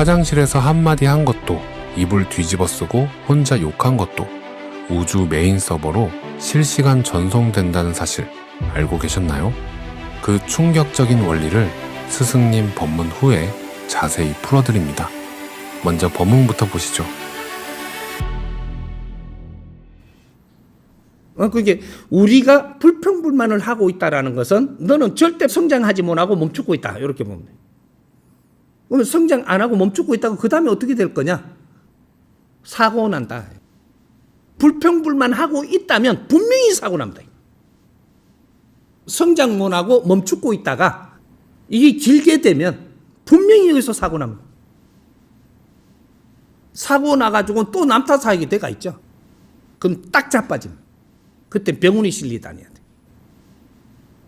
화장실에서 한마디 한 것도, 이불 뒤집어 쓰고 혼자 욕한 것도 우주 메인 서버로 실시간 전송된다는 사실 알고 계셨나요? 그 충격적인 원리를 스승님 법문 후에 자세히 풀어드립니다. 먼저 법문부터 보시죠. 그게 우리가 불평불만을 하고 있다라는 것은 너는 절대 성장하지 못하고 멈추고 있다. 이렇게 보면 돼. 그러면 성장 안 하고 멈추고 있다고 그 다음에 어떻게 될 거냐? 사고 난다. 불평불만하고 있다면 분명히 사고 납니다. 성장 못하고 멈추고 있다가 이게 길게 되면 분명히 여기서 사고 납니다. 사고 나가지고 또 남 탓하게 돼가 있죠. 그럼 딱 자빠집니다. 그때 병원에 실려 다녀야 돼.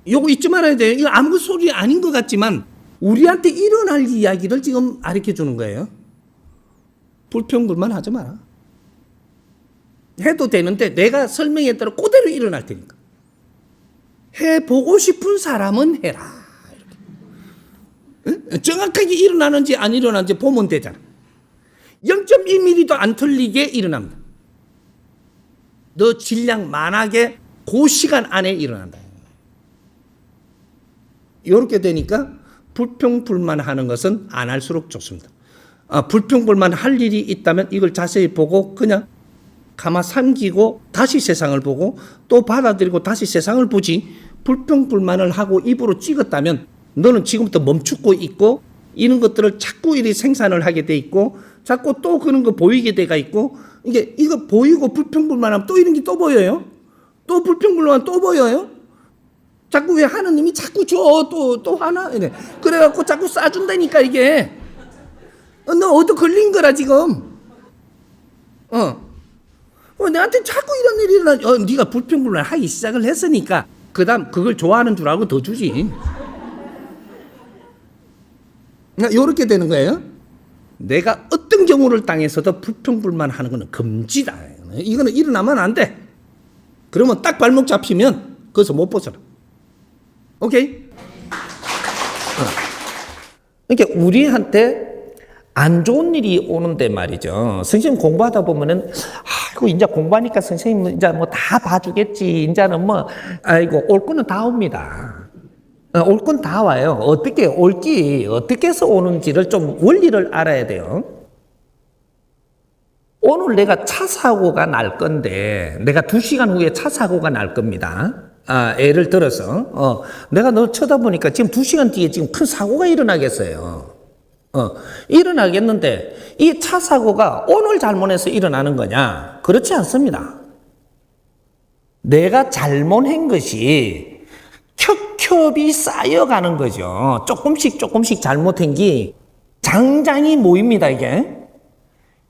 요거 잊지 말아야 돼요. 이거 아무 소리 아닌 것 같지만 우리한테 일어날 이야기를 지금 가르쳐 주는 거예요. 불평불만 하지 마라. 해도 되는데 내가 설명했대로 그대로 일어날 테니까. 해보고 싶은 사람은 해라. 응? 정확하게 일어나는지 안 일어나는지 보면 되잖아. 0.1mm도 안 틀리게 일어납니다. 너 질량 만하게 그 시간 안에 일어난다. 이렇게 되니까 불평불만 하는 것은 안 할수록 좋습니다. 불평불만 할 일이 있다면 이걸 자세히 보고 그냥 가만 삼기고 다시 세상을 보고 또 받아들이고 다시 세상을 보지, 불평불만을 하고 입으로 찍었다면 너는 지금부터 멈추고 있고 이런 것들을 자꾸 이리 생산을 하게 돼 있고 자꾸 또 그런 거 보이게 돼가 있고 이거 보이고 불평불만하면 또 이런 게 또 보여요. 또 불평불만 또 보여요. 자꾸 왜 하느님이 자꾸 줘 또 하나 이래. 그래갖고 자꾸 싸준다니까 이게. 너 어디 걸린 거라 지금. 내한테 자꾸 이런 일이 일어나. 네가 불평불만 하기 시작을 했으니까 그 다음 그걸 좋아하는 줄 알고 더 주지. 요렇게 되는 거예요. 내가 어떤 경우를 당해서도 불평불만 하는 거는 금지다. 이거는 일어나면 안 돼. 그러면 딱 발목 잡히면 거기서 못 벗어나. 오케이? 그러니까 우리한테 안 좋은 일이 오는데 말이죠. 선생님 공부하다 보면은, 아이고, 이제 공부하니까 선생님 이제 뭐 다 봐주겠지. 이제는 뭐, 아이고, 올 거는 다 옵니다. 올 건 다 와요. 어떻게 올지, 어떻게 해서 오는지를 좀 원리를 알아야 돼요. 오늘 내가 차 사고가 날 건데, 내가 2시간 후에 차 사고가 날 겁니다. 예를 들어서, 내가 너 쳐다보니까 지금 2시간 뒤에 지금 큰 사고가 일어나겠어요. 일어나겠는데, 이 차 사고가 오늘 잘못해서 일어나는 거냐? 그렇지 않습니다. 내가 잘못한 것이 겹겹이 쌓여가는 거죠. 조금씩 잘못한 게 장장이 모입니다, 이게.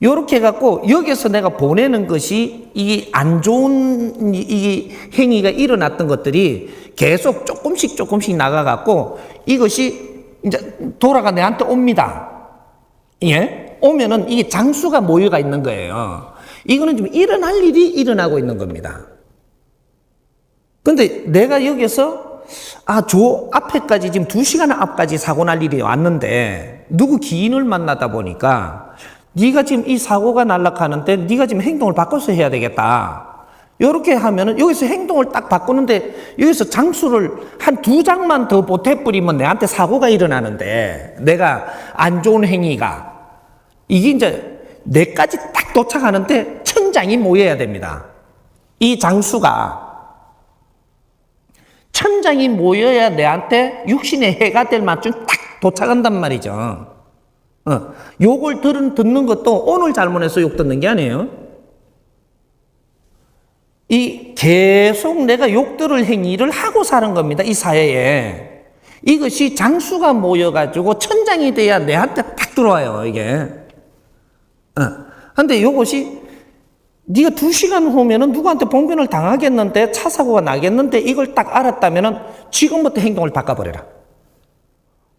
요렇게 해갖고, 여기서 내가 보내는 것이, 이게 안 좋은, 이 행위가 일어났던 것들이 계속 조금씩 나가갖고, 이것이 이제 돌아가 내한테 옵니다. 예? 오면은 이게 장수가 모여가 있는 거예요. 이거는 지금 일어날 일이 일어나고 있는 겁니다. 근데 내가 여기서 저 앞에까지 지금 2시간 앞까지 사고 날 일이 왔는데 누구 기인을 만나다 보니까 네가 지금 이 사고가 날락하는데 네가 지금 행동을 바꿔서 해야 되겠다. 이렇게 하면은 여기서 행동을 딱 바꾸는데 여기서 장수를 한 2장만 더 보태버리면 내한테 사고가 일어나는데 내가 안 좋은 행위가 이게 이제 내까지 딱 도착하는데 1000장이 모여야 됩니다. 이 장수가 1000장이 모여야 내한테 육신의 해가 될 만큼 딱 도착한단 말이죠. 욕을 듣는 것도 오늘 잘못해서 욕 듣는 게 아니에요. 이 계속 내가 욕 들을 행위를 하고 사는 겁니다. 이 사회에. 이것이 장수가 모여가지고 1000장이 돼야 내한테 딱 들어와요, 이게. 근데 이것이 네가 2시간 후면은 누구한테 봉변을 당하겠는데 차 사고가 나겠는데 이걸 딱 알았다면은 지금부터 행동을 바꿔버려라.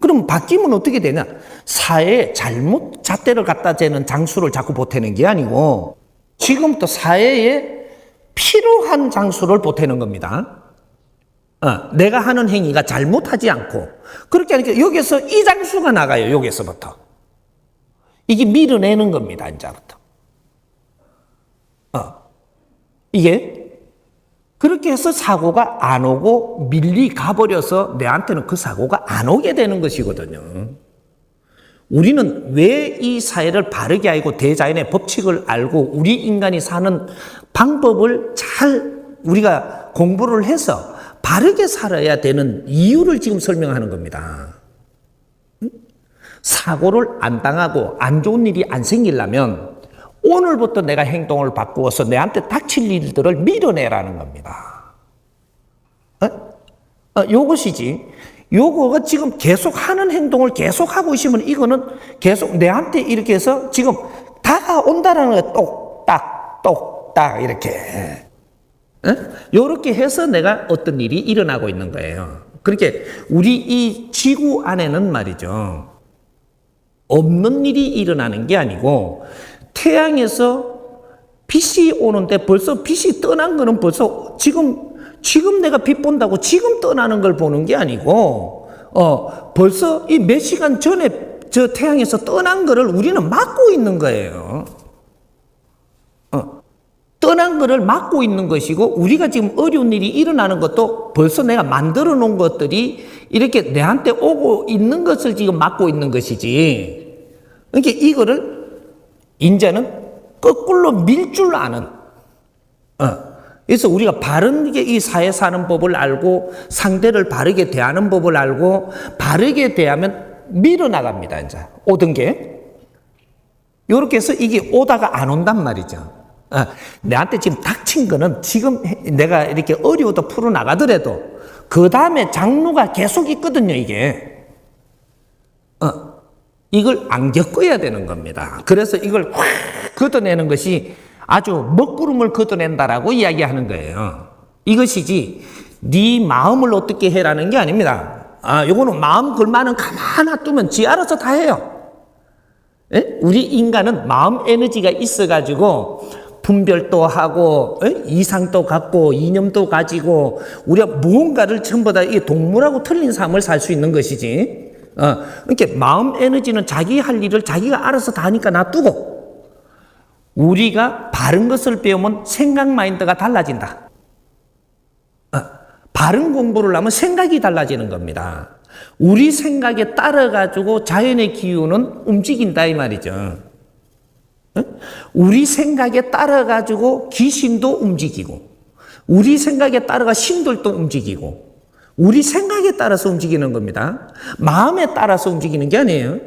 그럼 바뀌면 어떻게 되냐? 사회에 잘못 잣대를 갖다 재는 장수를 자꾸 보태는 게 아니고 지금부터 사회에 필요한 장수를 보태는 겁니다. 내가 하는 행위가 잘못하지 않고 그렇게 하니까 여기서 이 장수가 나가요. 여기서부터. 이게 밀어내는 겁니다, 이제부터. 이게 그렇게 해서 사고가 안 오고 밀리 가버려서 내한테는 그 사고가 안 오게 되는 것이거든요. 우리는 왜 이 사회를 바르게 알고 대자연의 법칙을 알고 우리 인간이 사는 방법을 잘 우리가 공부를 해서 바르게 살아야 되는 이유를 지금 설명하는 겁니다. 사고를 안 당하고 안 좋은 일이 안 생기려면 오늘부터 내가 행동을 바꾸어서 내한테 닥칠 일들을 밀어내라는 겁니다. 요것이지. 요거가 지금 계속 하는 행동을 계속 하고 있으면 이거는 계속 내한테 이렇게 해서 지금 다가온다라는 거예요. 똑딱, 똑딱, 이렇게. 요렇게 해서 내가 어떤 일이 일어나고 있는 거예요. 그렇게 우리 이 지구 안에는 말이죠. 없는 일이 일어나는 게 아니고 태양에서 빛이 오는데 벌써 빛이 떠난 거는 벌써 지금 내가 빛 본다고 지금 떠나는 걸 보는 게 아니고 벌써 이 몇 시간 전에 저 태양에서 떠난 거를 우리는 막고 있는 거예요. 떠난 거를 막고 있는 것이고 우리가 지금 어려운 일이 일어나는 것도 벌써 내가 만들어 놓은 것들이 이렇게 내한테 오고 있는 것을 지금 막고 있는 것이지. 그러니까 이거를 이제는 거꾸로 밀 줄 아는 그래서 우리가 바르게 이 사회 사는 법을 알고 상대를 바르게 대하는 법을 알고 바르게 대하면 밀어나갑니다. 이제 오던 게 이렇게 해서 이게 오다가 안 온단 말이죠. 내한테 지금 닥친 거는 지금 내가 이렇게 어려워도 풀어나가더라도 그 다음에 장루가 계속 있거든요. 이게 이걸 안 겪어야 되는 겁니다. 그래서 이걸 확 걷어내는 것이 아주 먹구름을 걷어낸다라고 이야기하는 거예요. 이것이지 네 마음을 어떻게 해라는 게 아닙니다. 요거는 마음 걸만은 가만 놔두면 지 알아서 다 해요. 우리 인간은 마음 에너지가 있어가지고 분별도 하고 이상도 갖고 이념도 가지고 우리가 무언가를 전부 다 이 동물하고 틀린 삶을 살 수 있는 것이지. 그러니까 마음 에너지는 자기 할 일을 자기가 알아서 다 하니까 놔두고 우리가 바른 것을 배우면 생각 마인드가 달라진다. 바른 공부를 하면 생각이 달라지는 겁니다. 우리 생각에 따라 가지고 자연의 기운은 움직인다 이 말이죠. 우리 생각에 따라 가지고 귀신도 움직이고 우리 생각에 따라가 신들도 움직이고 우리 생각에 따라서 움직이는 겁니다. 마음에 따라서 움직이는 게 아니에요.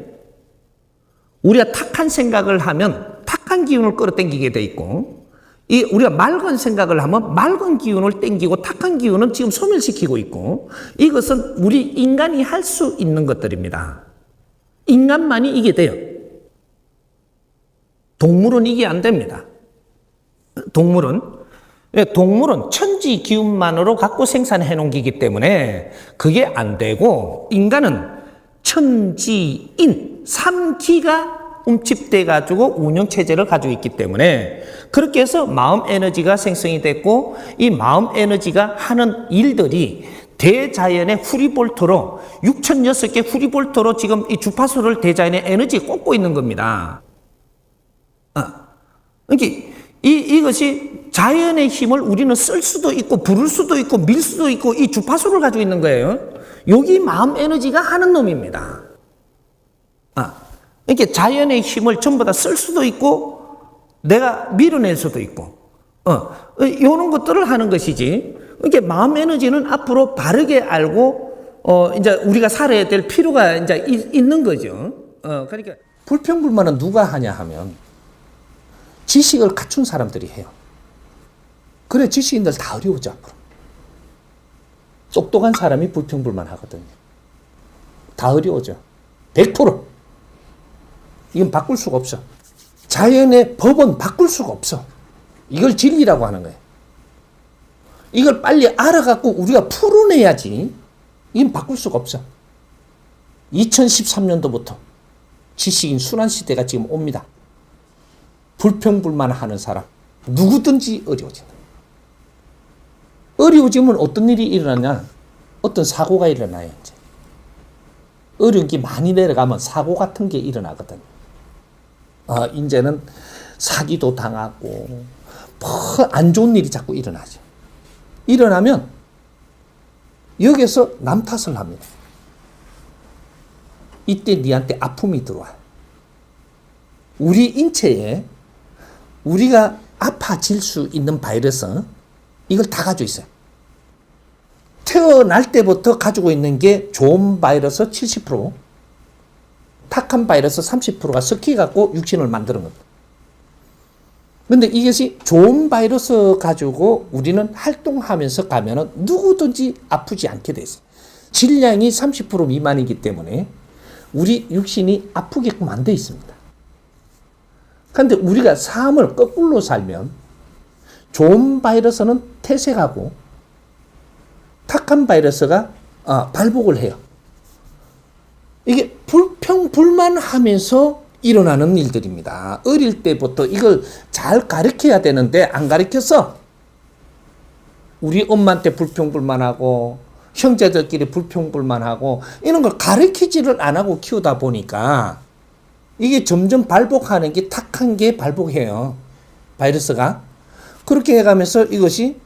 우리가 탁한 생각을 하면 탁한 기운을 끌어당기게 돼 있고 우리가 맑은 생각을 하면 맑은 기운을 땡기고 탁한 기운은 지금 소멸시키고 있고 이것은 우리 인간이 할 수 있는 것들입니다. 인간만이 이게 돼요. 동물은 이게 안 됩니다. 동물은 천지 기운만으로 갖고 생산해 놓은 기기 때문에 그게 안 되고 인간은 천지인 3기가 움집돼 가지고 운영 체제를 가지고 있기 때문에 그렇게 해서 마음 에너지가 생성이 됐고 이 마음 에너지가 하는 일들이 대자연의 후리볼트로 6,006개 후리볼트로 지금 이 주파수를 대자연의 에너지에 꽂고 있는 겁니다. 그러니까 이것이 자연의 힘을 우리는 쓸 수도 있고 부를 수도 있고 밀 수도 있고 이 주파수를 가지고 있는 거예요. 여기 마음 에너지가 하는 놈입니다. 그러니까 자연의 힘을 전부 다 쓸 수도 있고 내가 밀어낼 수도 있고 이런 것들을 하는 것이지. 그러니까 마음 에너지는 앞으로 바르게 알고 이제 우리가 살아야 될 필요가 이제 있는 거죠. 그러니까 불평불만은 누가 하냐 하면 지식을 갖춘 사람들이 해요. 그래 지식인들 다 어려우죠 앞으로. 똑똑한 사람이 불평불만 하거든요. 다 어려워져. 100%. 이건 바꿀 수가 없어. 자연의 법은 바꿀 수가 없어. 이걸 진리라고 하는 거예요. 이걸 빨리 알아갖고 우리가 풀어내야지. 이건 바꿀 수가 없어. 2013년도부터 지식인 순환시대가 지금 옵니다. 불평불만하는 사람 누구든지 어려워진다. 어려워지면 어떤 일이 일어나냐? 어떤 사고가 일어나요. 이제 어려운 게 많이 내려가면 사고 같은 게 일어나거든. 이제는 사기도 당하고 안 좋은 일이 자꾸 일어나죠. 일어나면 여기서 남 탓을 합니다. 이때 니한테 아픔이 들어와요. 우리 인체에 우리가 아파질 수 있는 바이러스, 이걸 다 가지고 있어요. 태어날 때부터 가지고 있는 게 좋은 바이러스 70%, 탁한 바이러스 30%가 섞여갖고 육신을 만드는 겁니다. 근데 이것이 좋은 바이러스 가지고 우리는 활동하면서 가면은 누구든지 아프지 않게 돼 있어요. 질량이 30% 미만이기 때문에 우리 육신이 아프게끔 안 돼 있습니다. 그런데 우리가 삶을 거꾸로 살면 좋은 바이러스는 퇴색하고 탁한 바이러스가 발복을 해요. 이게 불평불만하면서 일어나는 일들입니다. 어릴 때부터 이걸 잘 가르쳐야 되는데 안 가르쳐서 우리 엄마한테 불평불만하고 형제들끼리 불평불만하고 이런 걸 가르치지를 안 하고 키우다 보니까 이게 점점 발복하는 게 탁한 게 발복해요. 바이러스가. 그렇게 해가면서 이것이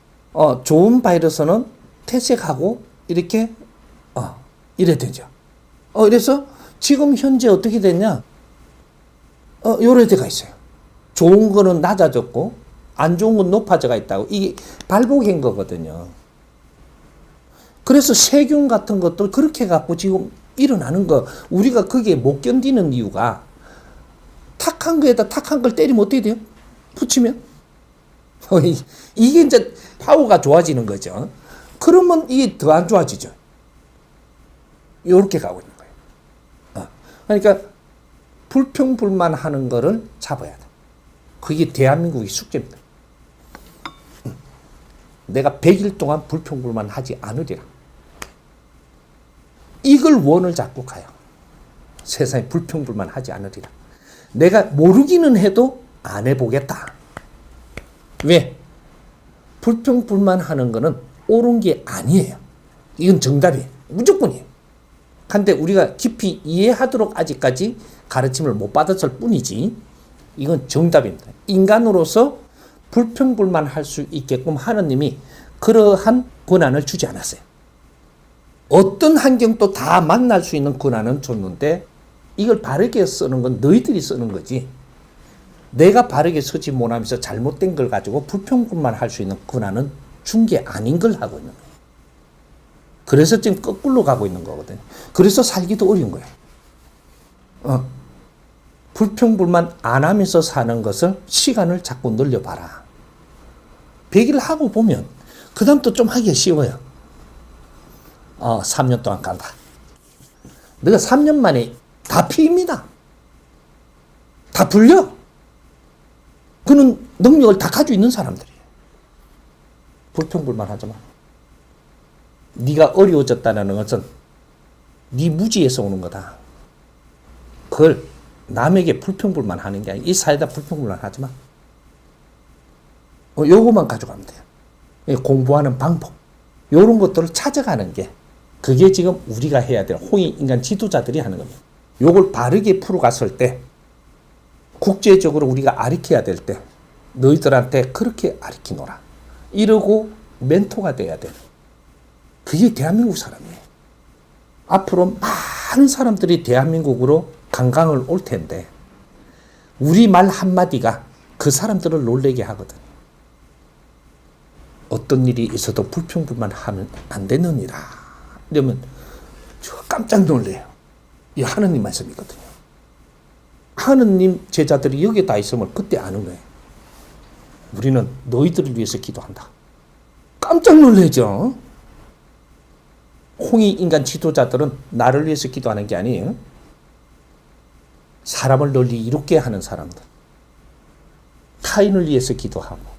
좋은 바이러스는 퇴색하고 이렇게 이래 되죠. 그래서 지금 현재 어떻게 됐냐? 요래 데가 있어요. 좋은 거는 낮아졌고 안 좋은 건 높아져가 있다고. 이게 발복한 거거든요. 그래서 세균 같은 것도 그렇게 갖고 지금 일어나는 거, 우리가 그게 못 견디는 이유가 탁한 거에다 탁한 걸 때리면 어떻게 돼요? 붙이면? 이게 이제 파워가 좋아지는 거죠. 그러면 이게 더 안 좋아지죠. 요렇게 가고 있는 거예요. 그러니까 불평불만 하는 거를 잡아야 돼. 그게 대한민국의 숙제입니다. 내가 100일 동안 불평불만 하지 않으리라. 이걸 원을 잡고 가요. 세상에 불평불만 하지 않으리라. 내가 모르기는 해도 안 해보겠다. 왜? 불평불만 하는 거는 옳은 게 아니에요. 이건 정답이에요. 무조건이에요. 근데 우리가 깊이 이해하도록 아직까지 가르침을 못 받았을 뿐이지 이건 정답입니다. 인간으로서 불평불만 할 수 있게끔 하느님이 그러한 권한을 주지 않았어요. 어떤 환경도 다 만날 수 있는 권한은 줬는데 이걸 바르게 쓰는 건 너희들이 쓰는 거지. 내가 바르게 서지 못하면서 잘못된 걸 가지고 불평불만 할 수 있는 권한은 준 게 아닌 걸 하고 있는 거예요. 그래서 지금 거꾸로 가고 있는 거거든요. 그래서 살기도 어려운 거예요. 불평불만 안 하면서 사는 것을 시간을 자꾸 늘려봐라. 100일 하고 보면 그 다음부터 좀 하기가 쉬워요. 3년 동안 간다. 내가 3년 만에 다 피입니다. 다 풀려. 그는 능력을 다 가지고 있는 사람들이에요. 불평불만 하지 마. 네가 어려워졌다는 것은 네 무지에서 오는 거다. 그걸 남에게 불평불만 하는 게 아니라 이 사회에다 불평불만 하지 마. 요거만 가져가면 돼요. 공부하는 방법. 요런 것들을 찾아가는 게 그게 지금 우리가 해야 될 홍익인간 지도자들이 하는 겁니다. 요걸 바르게 풀어갔을 때 국제적으로 우리가 가르쳐야 될 때 너희들한테 그렇게 가르치노라. 이러고 멘토가 돼야 돼. 그게 대한민국 사람이에요. 앞으로 많은 사람들이 대한민국으로 관광을 올 텐데 우리 말 한마디가 그 사람들을 놀라게 하거든. 어떤 일이 있어도 불평불만 하면 안 되느니라. 이러면 저 깜짝 놀래요. 이 하느님 말씀이거든요. 하느님 제자들이 여기에 다 있음을 그때 아는 거예요. 우리는 너희들을 위해서 기도한다. 깜짝 놀라죠. 홍익인간 지도자들은 나를 위해서 기도하는 게 아니에요. 사람을 널리 이롭게 하는 사람들. 타인을 위해서 기도하고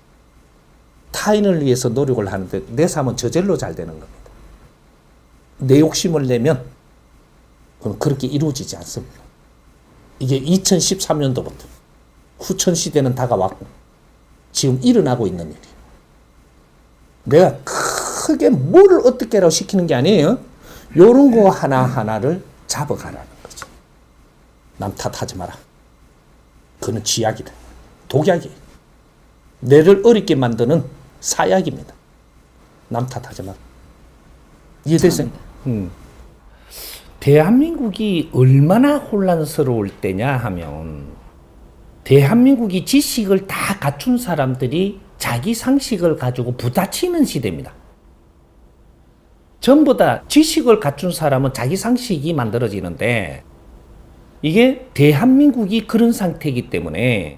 타인을 위해서 노력을 하는데 내 삶은 저절로 잘 되는 겁니다. 내 욕심을 내면 그건 그렇게 이루어지지 않습니다. 이게 2013년도부터 후천시대는 다가왔고 지금 일어나고 있는 일이에요. 내가 크게 뭐를 어떻게 하라고 시키는 게 아니에요. 요런 거 하나하나를 잡아가라는 거죠. 남 탓하지 마라. 그는 지약이다. 독약이에요. 뇌를 어렵게 만드는 사약입니다. 남 탓하지 마. 이해됐어요? 대한민국이 얼마나 혼란스러울 때냐 하면 대한민국이 지식을 다 갖춘 사람들이 자기 상식을 가지고 부딪히는 시대입니다. 전부 다 지식을 갖춘 사람은 자기 상식이 만들어지는데 이게 대한민국이 그런 상태이기 때문에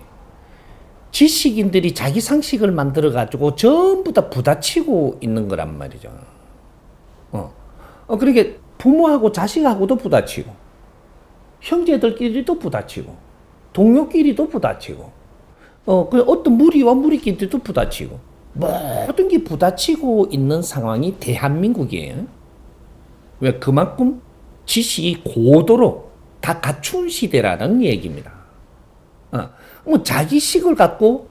지식인들이 자기 상식을 만들어 가지고 전부 다 부딪히고 있는 거란 말이죠. 그러니까 부모하고 자식하고도 부딪히고 형제들끼리도 부딪히고 동료끼리도 부딪히고 어떤 무리와 무리끼리도 부딪히고 모든 게 부딪히고 있는 상황이 대한민국이에요. 왜? 그만큼 지식이 고도로 다 갖춘 시대라는 얘기입니다. 뭐 자기 식을 갖고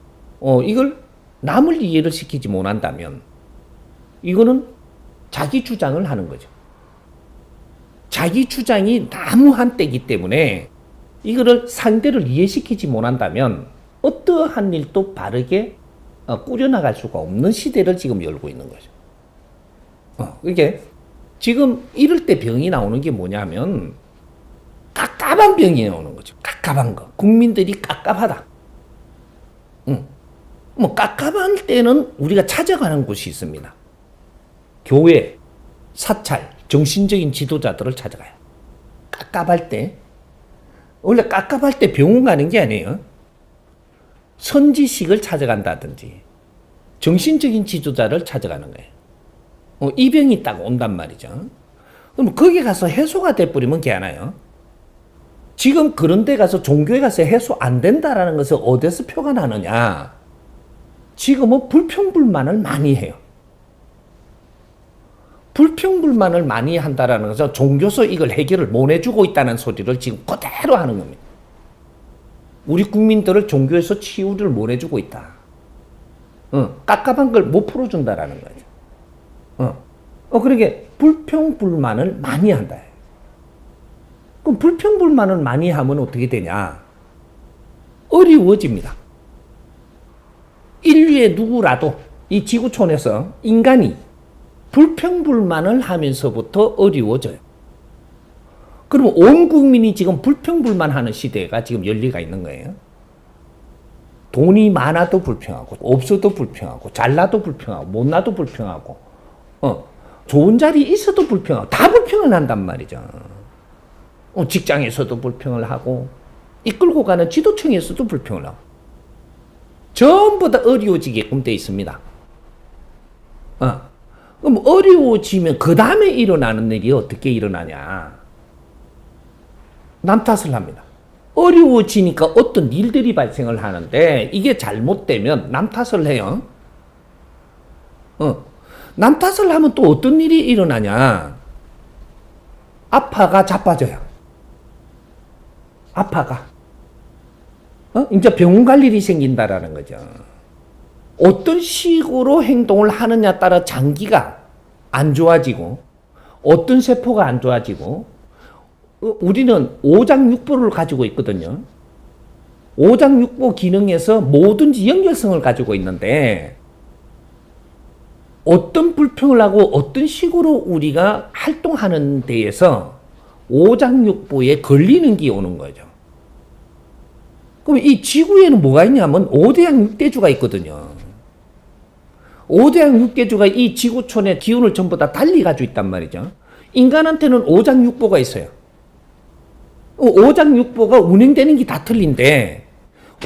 이걸 남을 이해를 시키지 못한다면 이거는 자기 주장을 하는 거죠. 자기 주장이 나무한 때이기 때문에 이거를 상대를 이해시키지 못한다면 어떠한 일도 바르게 꾸려나갈 수가 없는 시대를 지금 열고 있는 거죠. 이게 지금 이럴 때 병이 나오는 게 뭐냐면 깝깝한 병이 나오는 거죠. 깝깝한 거. 국민들이 깝깝하다. 뭐 깝깝한 때는 우리가 찾아가는 곳이 있습니다. 교회, 사찰, 정신적인 지도자들을 찾아가요. 깝깝할 때. 원래 깝깝할 때 병원 가는 게 아니에요. 선지식을 찾아간다든지 정신적인 지도자를 찾아가는 거예요. 이 병이 딱 온단 말이죠. 그럼 거기 가서 해소가 돼버리면 괜찮아요. 지금 그런 데 가서 종교에 가서 해소 안 된다라는 것을 어디서 표가 나느냐. 지금은 불평불만을 많이 해요. 불평불만을 많이 한다라는 것은 종교서 이걸 해결을 못 해주고 있다는 소리를 지금 그대로 하는 겁니다. 우리 국민들을 종교에서 치유를 못 해주고 있다. 깝깝한 걸 못 풀어준다라는 거죠. 그러니까 불평불만을 많이 한다. 그럼 불평불만을 많이 하면 어떻게 되냐? 어려워집니다. 인류의 누구라도 이 지구촌에서 인간이 불평불만을 하면서부터 어려워져요. 그럼 온 국민이 지금 불평불만하는 시대가 지금 열리가 있는 거예요. 돈이 많아도 불평하고 없어도 불평하고 잘나도 불평하고 못나도 불평하고 좋은 자리 있어도 불평하고 다 불평을 한단 말이죠. 직장에서도 불평을 하고 이끌고 가는 지도층에서도 불평을 하고 전부 다 어려워지게끔 돼 있습니다. 그럼 어려워지면 그 다음에 일어나는 일이 어떻게 일어나냐? 남 탓을 합니다. 어려워지니까 어떤 일들이 발생을 하는데 이게 잘못되면 남 탓을 해요. 남 탓을 하면 또 어떤 일이 일어나냐? 아파가 자빠져요. 아파가. 이제 병원 갈 일이 생긴다라는 거죠. 어떤 식으로 행동을 하느냐 따라 장기가 안 좋아지고 어떤 세포가 안 좋아지고 우리는 오장육부를 가지고 있거든요. 오장육부 기능에서 뭐든지 연결성을 가지고 있는데 어떤 불평을 하고 어떤 식으로 우리가 활동하는 데에서 오장육부에 걸리는 게 오는 거죠. 그럼 이 지구에는 뭐가 있냐면 5대양 6대주가 있거든요. 5대양 6대주가 이 지구촌의 기운을 전부 다 달리 가지고 있단 말이죠. 인간한테는 오장육부가 있어요. 오장육부가 운행되는 게 다 틀린데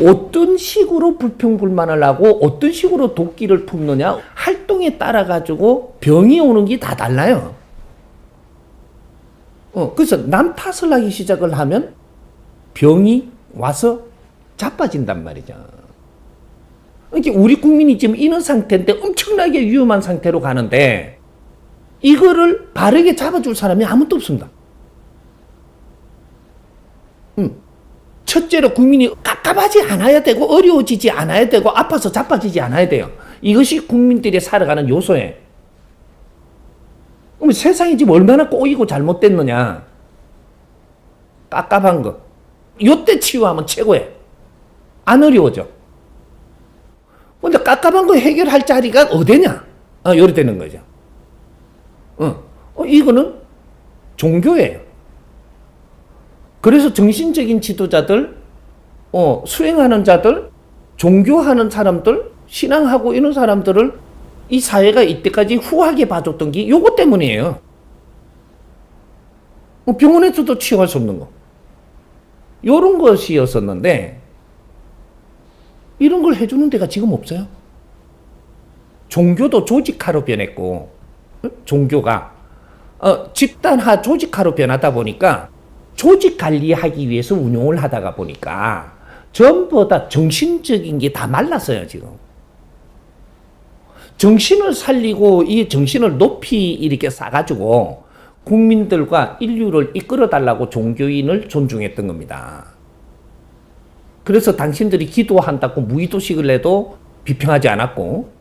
어떤 식으로 불평불만을 하고 어떤 식으로 도끼를 품느냐 활동에 따라 가지고 병이 오는 게 다 달라요. 그래서 남 탓을 하기 시작을 하면 병이 와서 자빠진단 말이죠. 그러니까 우리 국민이 지금 이런 상태인데 엄청나게 위험한 상태로 가는데 이거를 바르게 잡아줄 사람이 아무도 없습니다. 첫째로 국민이 깝깝하지 않아야 되고 어려워지지 않아야 되고 아파서 자빠지지 않아야 돼요. 이것이 국민들이 살아가는 요소예요. 그럼 세상이 지금 얼마나 꼬이고 잘못됐느냐. 깝깝한 거. 요때 치유하면 최고예요. 안 어려워져. 근데 깝깝한 거 해결할 자리가 어디냐? 요래 되는 거죠. 이거는 종교예요. 그래서 정신적인 지도자들, 수행하는 자들, 종교하는 사람들, 신앙하고 이런 사람들을 이 사회가 이때까지 후하게 봐줬던 게 요거 때문이에요. 병원에서도 치료할 수 없는 거. 요런 것이었었는데, 이런 걸 해주는 데가 지금 없어요. 종교도 조직화로 변했고, 종교가 집단화 조직화로 변하다 보니까 조직 관리하기 위해서 운용을 하다가 보니까 전부 다 정신적인 게 다 말랐어요, 지금. 정신을 살리고 이 정신을 높이 이렇게 쌓아가지고 국민들과 인류를 이끌어 달라고 종교인을 존중했던 겁니다. 그래서 당신들이 기도한다고 무의도식을 해도 비평하지 않았고,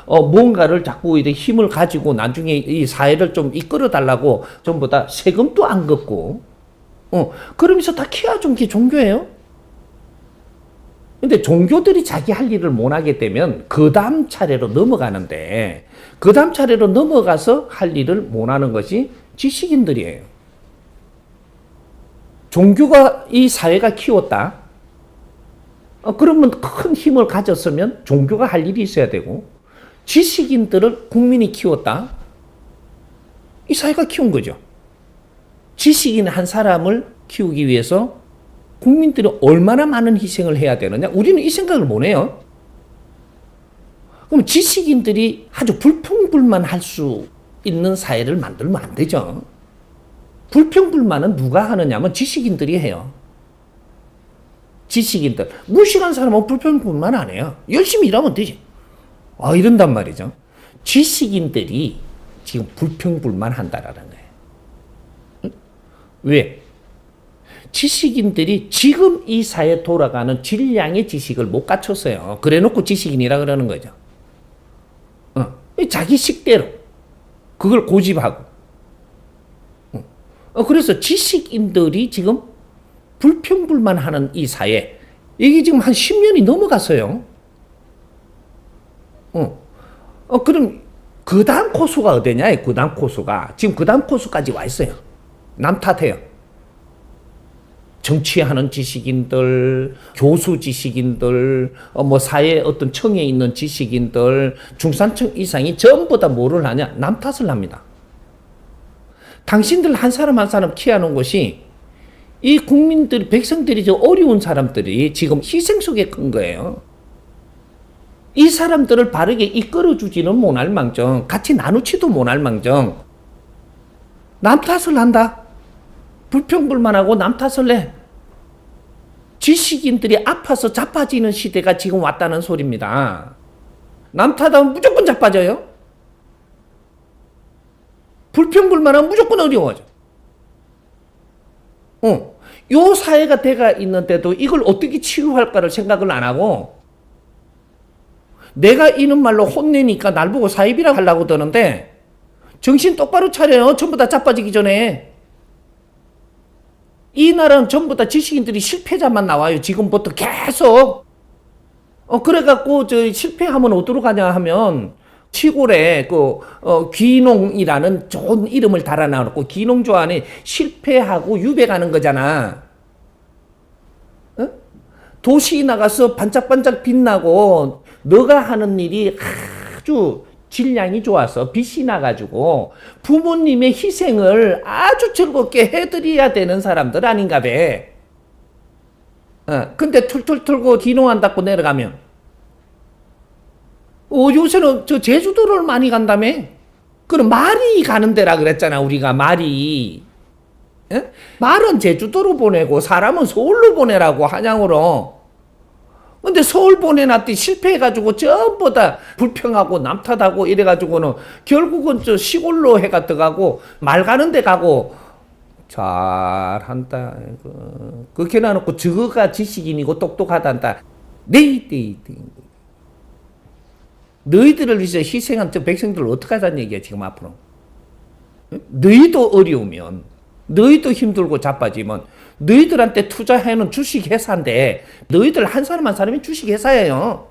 뭔가를 자꾸 이렇게 힘을 가지고 나중에 이 사회를 좀 이끌어 달라고 전부 다 세금도 안 걷고, 그러면서 다 키워준 게 종교예요. 근데 종교들이 자기 할 일을 못 하게 되면 그 다음 차례로 넘어가는데, 그 다음 차례로 넘어가서 할 일을 못 하는 것이 지식인들이에요. 종교가 이 사회가 키웠다. 그러면 큰 힘을 가졌으면 종교가 할 일이 있어야 되고, 지식인들을 국민이 키웠다. 이 사회가 키운 거죠. 지식인 한 사람을 키우기 위해서 국민들이 얼마나 많은 희생을 해야 되느냐? 우리는 이 생각을 못 해요. 그럼 지식인들이 아주 불평불만할 수 있는 사회를 만들면 안 되죠. 불평불만은 누가 하느냐면 지식인들이 해요. 지식인들. 무식한 사람은 불평불만 안 해요. 열심히 일하면 되지. 이런단 말이죠. 지식인들이 지금 불평불만 한다라는 거예요. 왜? 지식인들이 지금 이 사회에 돌아가는 질량의 지식을 못 갖췄어요. 그래 놓고 지식인이라 그러는 거죠. 자기 식대로 그걸 고집하고. 그래서 지식인들이 지금 불평불만하는 이 사회, 이게 지금 한 10년이 넘어갔어요. 그럼 그 다음 코스가 어디냐? 그 다음 코스가 지금 그 다음 코스까지 와 있어요. 남 탓해요. 정치하는 지식인들, 교수 지식인들, 사회 어떤 청에 있는 지식인들, 중산층 이상이 전부 다 뭐를 하냐? 남 탓을 합니다. 당신들 한 사람 한 사람 키워놓은 것이 이 국민들, 백성들이 저 어려운 사람들이 지금 희생 속에 큰 거예요. 이 사람들을 바르게 이끌어주지는 못할 망정, 같이 나누지도 못할 망정, 남 탓을 한다. 불평불만하고 남 탓을 해. 지식인들이 아파서 자빠지는 시대가 지금 왔다는 소리입니다. 남 탓하면 무조건 자빠져요. 불평불만하면 무조건 어려워져. 요 사회가 돼가 있는데도 이걸 어떻게 치유할까를 생각을 안 하고, 내가 이는 말로 혼내니까 날 보고 사입이라 하려고 드는데 정신 똑바로 차려요. 전부 다 자빠지기 전에. 이 나라는 전부 다 지식인들이 실패자만 나와요. 지금부터 계속. 그래갖고 저 실패하면 어디로 가냐 하면 시골에 귀농이라는 좋은 이름을 달아놔놓고 귀농조 안에 실패하고 유배가는 거잖아. 도시 나가서 반짝반짝 빛나고 너가 하는 일이 아주 질량이 좋아서 빛이 나가지고 부모님의 희생을 아주 즐겁게 해드려야 되는 사람들 아닌가 봐. 근데 툴툴 털고 귀농한다고 내려가면 요새는 저 제주도를 많이 간다며? 그럼 말이 가는 데라 그랬잖아. 우리가 말이. 말은 제주도로 보내고 사람은 서울로 보내라고, 한양으로. 근데 서울 보내놨더니 실패해가지고 전부 다 불평하고 남 탓하고 이래가지고는 결국은 저 시골로 해가 들어가고 말 가는 데 가고. 잘한다. 그렇게 놔놓고 저거가 지식인이고 똑똑하단다. 너희들을 위해서 희생한 저 백성들을 어떻게 하자는 얘기야 지금 앞으로. 너희도 어려우면, 너희도 힘들고 자빠지면 너희들한테 투자해놓은 주식회사인데 너희들 한 사람 한 사람이 주식회사예요.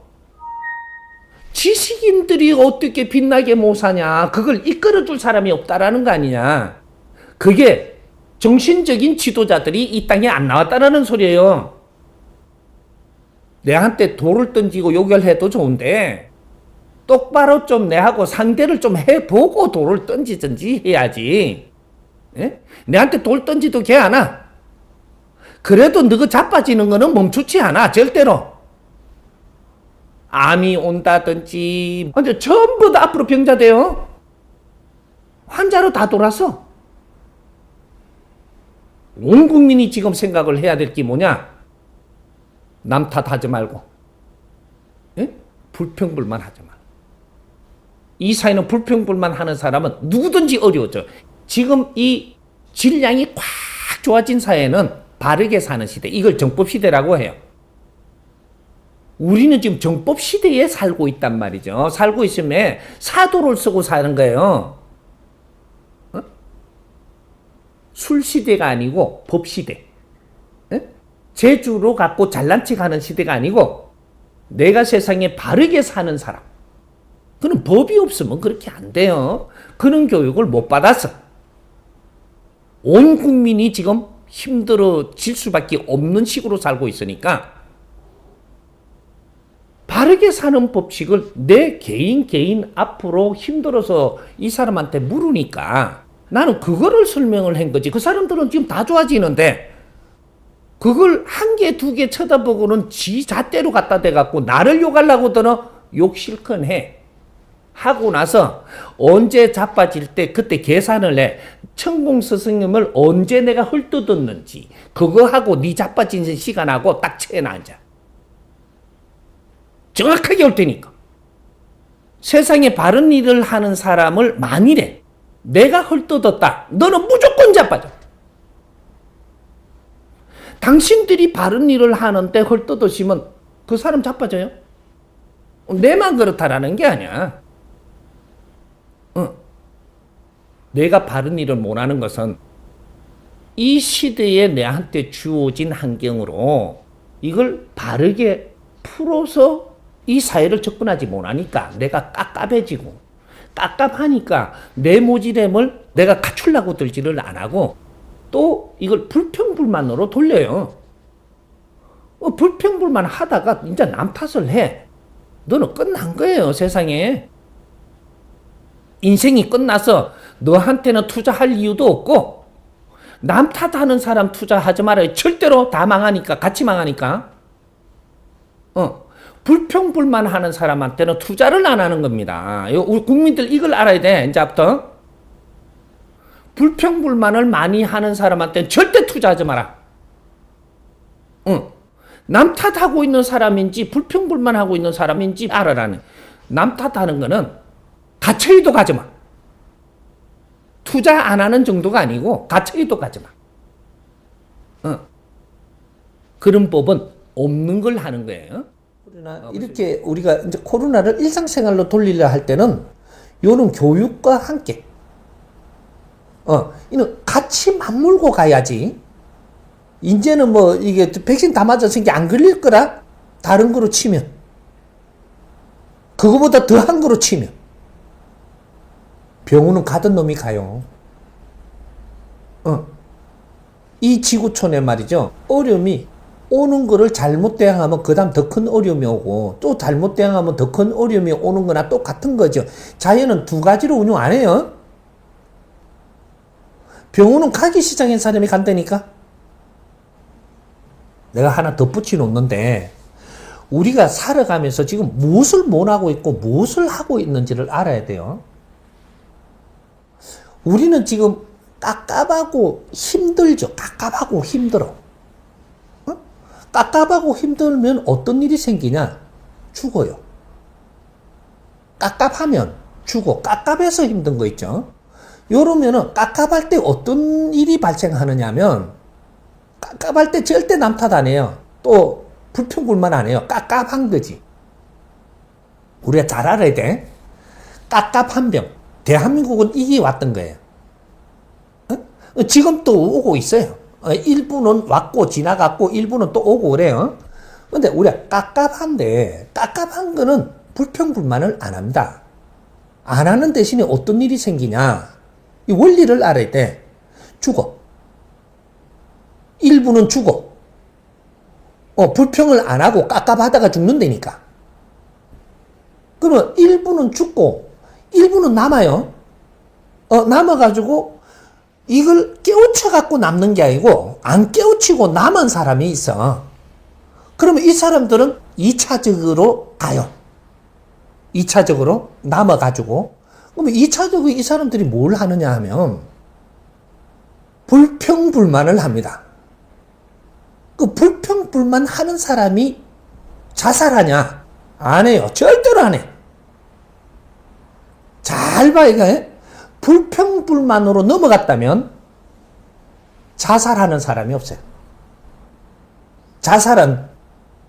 지식인들이 어떻게 빛나게 못 사냐. 그걸 이끌어줄 사람이 없다라는 거 아니냐. 그게 정신적인 지도자들이 이 땅에 안 나왔다라는 소리예요. 내한테 돌을 던지고 욕을 해도 좋은데 똑바로 좀 내하고 상대를 좀 해보고 돌을 던지든지 해야지. 예? 내한테 돌 던지도 걔 안 와. 그래도 너가 자빠지는 거는 멈추지 않아. 절대로. 암이 온다든지 근데 전부 다 앞으로 병자돼요. 환자로 다 돌아서. 온 국민이 지금 생각을 해야 될 게 뭐냐? 남 탓하지 말고, 예? 불평불만하지 마. 이 사회는 불평불만하는 사람은 누구든지 어려워져. 지금 이 질량이 꽉 좋아진 사회는 바르게 사는 시대. 이걸 정법 시대라고 해요. 우리는 지금 정법 시대에 살고 있단 말이죠. 살고 있으면 사도를 쓰고 사는 거예요. 어? 술 시대가 아니고 법 시대. 예? 재주로 갖고 잘난 척 하는 시대가 아니고 내가 세상에 바르게 사는 사람. 그는 법이 없으면 그렇게 안 돼요. 그런 교육을 못 받았어. 온 국민이 지금 힘들어질 수밖에 없는 식으로 살고 있으니까 바르게 사는 법칙을 내 개인 앞으로 힘들어서 이 사람한테 물으니까 나는 그거를 설명을 한 거지. 그 사람들은 지금 다 좋아지는데 그걸 한 개, 두 개 쳐다보고는 지 잣대로 갖다 대갖고 나를 욕하려고 들어 욕 실컷 해. 하고 나서 언제 자빠질 때 그때 계산을 해. 천공 스승님을 언제 내가 헐뜯었는지 그거 하고 네 자빠지는 시간하고 딱 채나 앉아. 정확하게 올 테니까. 세상에 바른 일을 하는 사람을 만일에 내가 헐뜯었다. 너는 무조건 자빠져. 당신들이 바른 일을 하는데 헐뜯으시면 그 사람 자빠져요? 내만 그렇다라는 게 아니야. 내가 바른 일을 못하는 것은 이 시대에 내한테 주어진 환경으로 이걸 바르게 풀어서 이 사회를 접근하지 못하니까 내가 깝깝해지고 깝깝하니까 내 모지됨을 내가 갖추려고 들지를 안 하고 또 이걸 불평불만으로 돌려요. 불평불만 하다가 이제 남 탓을 해. 너는 끝난 거예요, 세상에. 인생이 끝나서 너한테는 투자할 이유도 없고 남 탓하는 사람 투자하지 말아요. 절대로 다 망하니까, 같이 망하니까. 불평불만하는 사람한테는 투자를 안 하는 겁니다. 우리 국민들 이걸 알아야 돼. 이제부터 불평불만을 많이 하는 사람한테는 절대 투자하지 마라. 남 탓하고 있는 사람인지 불평불만하고 있는 사람인지 알아라는. 남 탓하는 거는 갇혀이도 가지 마. 투자 안 하는 정도가 아니고 갇혀이도 가지 마. 그런 법은 없는 걸 하는 거예요. 그러나 이렇게 우리가 이제 코로나를 일상생활로 돌리려 할 때는 요런 교육과 함께 이는 같이 맞물고 가야지. 이제는 뭐 이게 백신 다 맞았으니까 안 걸릴 거라 다른 거로 치면 그거보다 더한 거로 치면 병원은 가던 놈이 가요. 이 지구촌에 말이죠. 어려움이 오는 거를 잘못 대응하면 그 다음 더 큰 어려움이 오고 또 잘못 대응하면 더 큰 어려움이 오는 거나 똑같은 거죠. 자연은 두 가지로 운영 안 해요. 병원은 가기 시작한 사람이 간다니까. 내가 하나 덧붙여 놓는데 우리가 살아가면서 지금 무엇을 못하고 있고 무엇을 하고 있는지를 알아야 돼요. 우리는 지금 깝깝하고 힘들죠. 깝깝하고 힘들어. 깝깝하고 힘들면 어떤 일이 생기냐? 죽어요. 깝깝하면 죽어. 깝깝해서 힘든 거 있죠. 요러면은 깝깝할 때 어떤 일이 발생하느냐면 깝깝할 때 절대 남 탓 안 해요. 또 불평불만 안 해요. 깝깝한 거지. 우리가 잘 알아야 돼. 깝깝한 병. 대한민국은 이게 왔던 거예요. 지금 또 오고 있어요. 일부는 왔고 지나갔고 일부는 또 오고 그래요. 근데 우리가 깝깝한데 깝깝한 거는 불평불만을 안 합니다. 안 하는 대신에 어떤 일이 생기냐. 이 원리를 알아야 돼. 죽어. 일부는 죽어. 불평을 안 하고 깝깝하다가 죽는다니까. 그러면 일부는 죽고 일부는 남아요. 남아가지고 이걸 깨우쳐갖고 남는 게 아니고 안 깨우치고 남은 사람이 있어. 그러면 이 사람들은 2차적으로 가요. 2차적으로 남아가지고. 그러면 2차적으로 이 사람들이 뭘 하느냐 하면 불평불만을 합니다. 그 불평불만 하는 사람이 자살하냐? 안 해요. 절대로 안 해. 잘 봐, 이거. 불평불만으로 넘어갔다면 자살하는 사람이 없어요. 자살은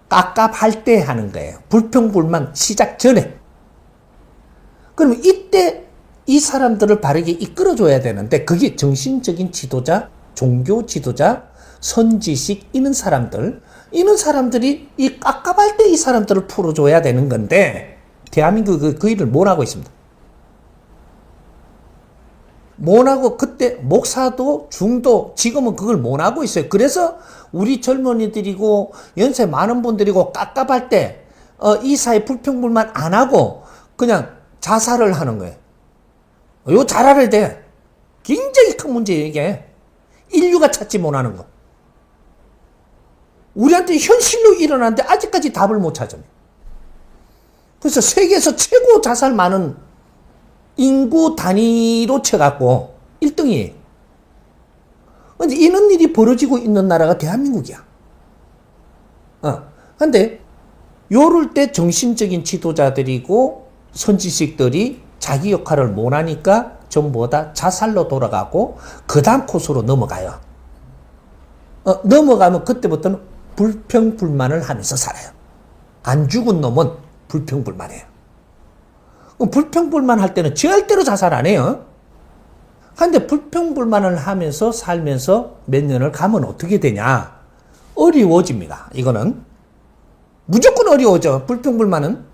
깝깝할 때 하는 거예요. 불평불만 시작 전에. 그러면 이때 이 사람들을 바르게 이끌어줘야 되는데 그게 정신적인 지도자, 종교 지도자, 선지식 이런 사람들이 이 깝깝할 때 이 사람들을 풀어줘야 되는 건데 대한민국 그 일을 못 하고 있습니다. 못 하고 그때 목사도 중도 지금은 그걸 못 하고 있어요. 그래서 우리 젊은이들이고 연세 많은 분들이고 깝깝할 때 이 사회 불평불만 안 하고 그냥 자살을 하는 거예요. 이거 잘 알아야 돼. 굉장히 큰 문제예요, 이게. 인류가 찾지 못하는 거. 우리한테 현실로 일어나는데 아직까지 답을 못 찾아요. 그래서 세계에서 최고 자살 많은 인구 단위로 쳐갖고 1등이에요. 근데 이런 일이 벌어지고 있는 나라가 대한민국이야. 근데 요럴 때 정신적인 지도자들이고 선지식들이 자기 역할을 못하니까 전부 다 자살로 돌아가고 그 다음 코스로 넘어가요. 넘어가면 그때부터는 불평불만을 하면서 살아요. 안 죽은 놈은 불평불만해요. 불평불만 할 때는 절대로 자살 안 해요. 근데 불평불만을 하면서 살면서 몇 년을 가면 어떻게 되냐? 어려워집니다. 이거는 무조건 어려워져. 불평불만은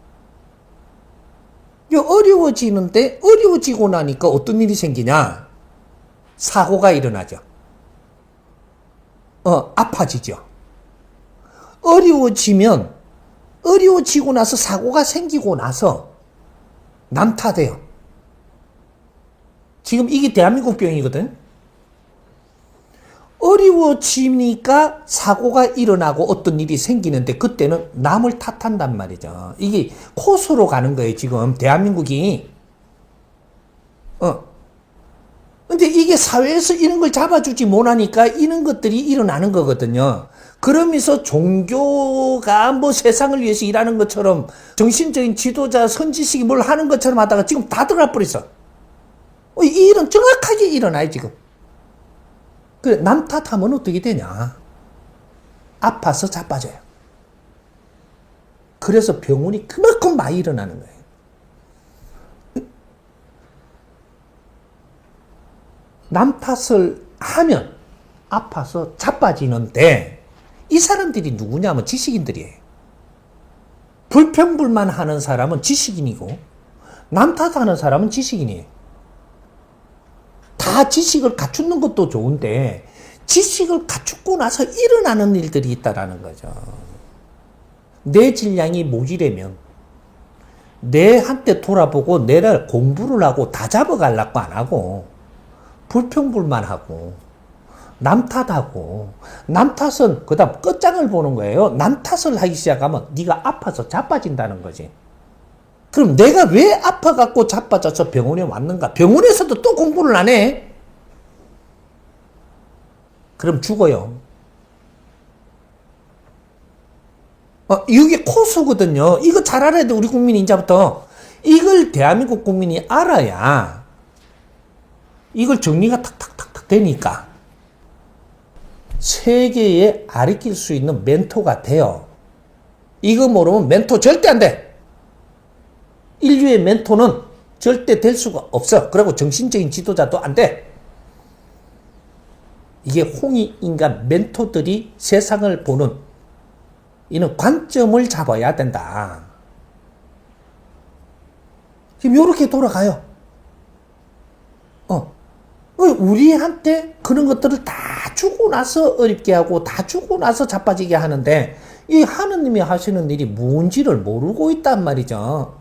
어려워지는데 어려워지고 나니까 어떤 일이 생기냐? 사고가 일어나죠. 아파지죠. 어려워지고 나서 사고가 생기고 나서 남 탓해요. 지금 이게 대한민국 병이거든. 어려워지니까 사고가 일어나고 어떤 일이 생기는데 그때는 남을 탓한단 말이죠. 이게 코스로 가는 거예요, 지금 대한민국이. 근데 이게 사회에서 이런 걸 잡아주지 못하니까 이런 것들이 일어나는 거거든요. 그러면서 종교가 뭐 세상을 위해서 일하는 것처럼 정신적인 지도자, 선지식이 뭘 하는 것처럼 하다가 지금 다 들어가 버렸어. 이 일은 정확하게 일어나요, 지금. 그래, 남 탓하면 어떻게 되냐? 아파서 자빠져요. 그래서 병원이 그만큼 많이 일어나는 거예요. 남 탓을 하면 아파서 자빠지는데 이 사람들이 누구냐면 지식인들이에요. 불평불만 하는 사람은 지식인이고 남 탓하는 사람은 지식인이에요. 다 지식을 갖추는 것도 좋은데 지식을 갖추고 나서 일어나는 일들이 있다라는 거죠. 내 질량이 모자라면 내한테 돌아보고 내를 공부를 하고 다 잡아가려고 안 하고 불평불만하고 남 탓하고 남 탓은 그 다음 끝장을 보는 거예요. 남 탓을 하기 시작하면 네가 아파서 자빠진다는 거지. 그럼 내가 왜 아파갖고 자빠져서 병원에 왔는가? 병원에서도 또 공부를 안 해. 그럼 죽어요. 이게 코스거든요. 이거 잘 알아야 돼, 우리 국민이 이제부터. 이걸 대한민국 국민이 알아야 이걸 정리가 탁탁탁탁 되니까 세계에 가르칠 수 있는 멘토가 돼요. 이거 모르면 멘토 절대 안 돼. 인류의 멘토는 절대 될 수가 없어. 그리고 정신적인 지도자도 안 돼. 이게 홍익인간 멘토들이 세상을 보는 이런 관점을 잡아야 된다. 지금 이렇게 돌아가요. 우리한테 그런 것들을 다 주고 나서 어렵게 하고 다 주고 나서 자빠지게 하는데 이 하느님이 하시는 일이 뭔지를 모르고 있단 말이죠.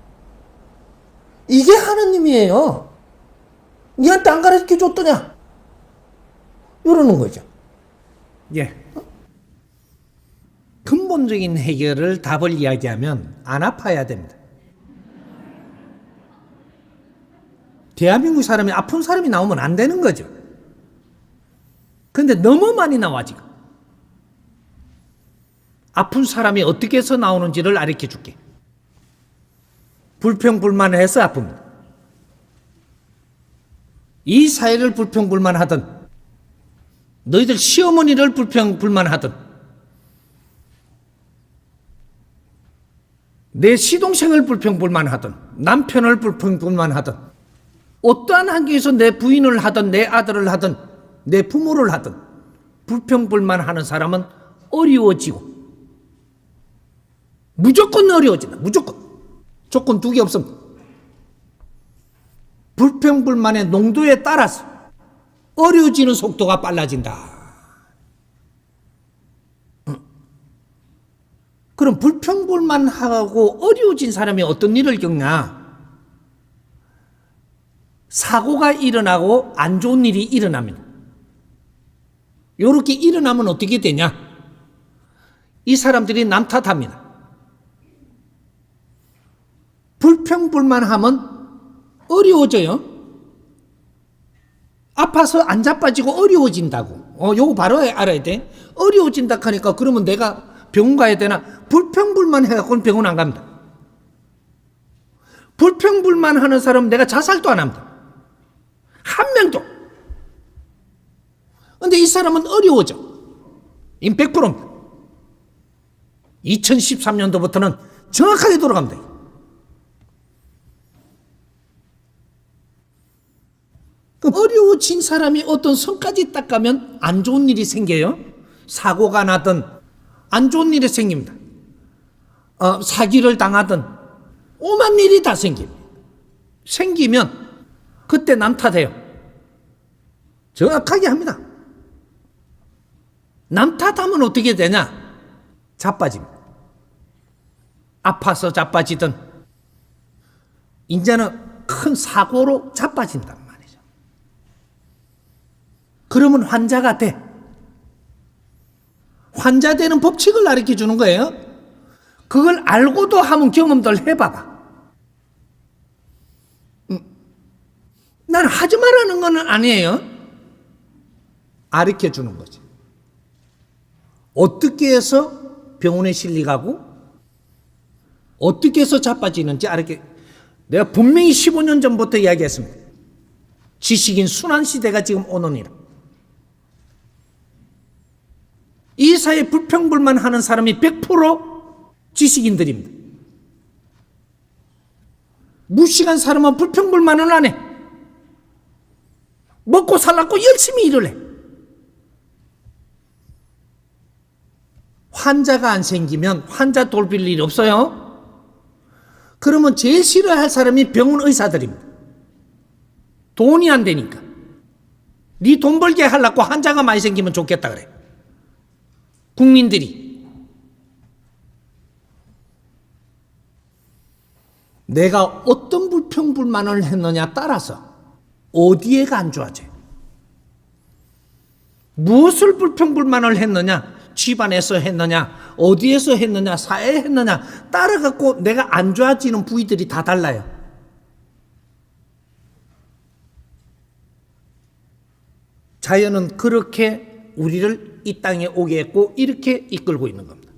이게 하느님이에요. 니한테 안 가르쳐 줬더냐? 이러는 거죠. 예. 근본적인 해결을 답을 이야기하면 안 아파야 됩니다. 대한민국 사람이 아픈 사람이 나오면 안 되는 거죠. 근데 너무 많이 나와 지금. 아픈 사람이 어떻게 해서 나오는지를 가르쳐 줄게. 불평불만해서 아픕니다. 이 사회를 불평불만하든 너희들 시어머니를 불평불만하든 내 시동생을 불평불만하든 남편을 불평불만하든 어떠한 환경에서 내 부인을 하든 내 아들을 하든 내 부모를 하든 불평불만하는 사람은 어려워지고 무조건 어려워진다. 무조건. 조건 두 개 없습니다. 불평불만의 농도에 따라서 어려워지는 속도가 빨라진다. 그럼 불평불만하고 어려워진 사람이 어떤 일을 겪냐? 사고가 일어나고 안 좋은 일이 일어납니다. 이렇게 일어나면 어떻게 되냐? 이 사람들이 남 탓합니다. 불평불만하면 어려워져요. 아파서 안 자빠지고 어려워진다고. 요거 바로 알아야 돼. 어려워진다 하니까 그러면 내가 병원 가야 되나? 불평불만 해갖고는 병원 안 갑니다. 불평불만하는 사람은 내가 자살도 안 합니다. 한 명도. 근데 이 사람은 어려워져. 100%입니다. 2013년도부터는 정확하게 돌아갑니다. 그럼 어려워진 사람이 어떤 선까지 딱 가면 안 좋은 일이 생겨요. 사고가 나든 안 좋은 일이 생깁니다. 사기를 당하든 오만 일이 다 생깁니다. 생기면 그때 남 탓해요. 정확하게 합니다. 남 탓하면 어떻게 되냐? 자빠집니다. 아파서 자빠지든 이제는 큰 사고로 자빠진단 말이죠. 그러면 환자가 돼. 환자 되는 법칙을 가르쳐 주는 거예요. 그걸 알고도 한번 경험들 해봐봐. 난 하지 말라는 건 아니에요. 가르쳐 주는 거지. 어떻게 해서 병원에 실리가고 어떻게 해서 자빠지는지 내가 분명히 15년 전부터 이야기했습니다. 지식인 순환시대가 지금 오느니라. 이 사회 불평불만하는 사람이 100% 지식인들입니다. 무식한 사람은 불평불만을 안 해. 먹고 살라고 열심히 일을 해. 환자가 안 생기면 환자 돌볼 일이 없어요. 그러면 제일 싫어할 사람이 병원 의사들입니다. 돈이 안 되니까. 네 돈 벌게 하려고 환자가 많이 생기면 좋겠다 그래. 국민들이. 내가 어떤 불평불만을 했느냐 따라서 어디에가 안 좋아져요. 무엇을 불평불만을 했느냐, 집안에서 했느냐, 어디에서 했느냐, 사회에 했느냐 따라갖고 내가 안 좋아지는 부위들이 다 달라요. 자연은 그렇게 우리를 이 땅에 오게 했고 이렇게 이끌고 있는 겁니다.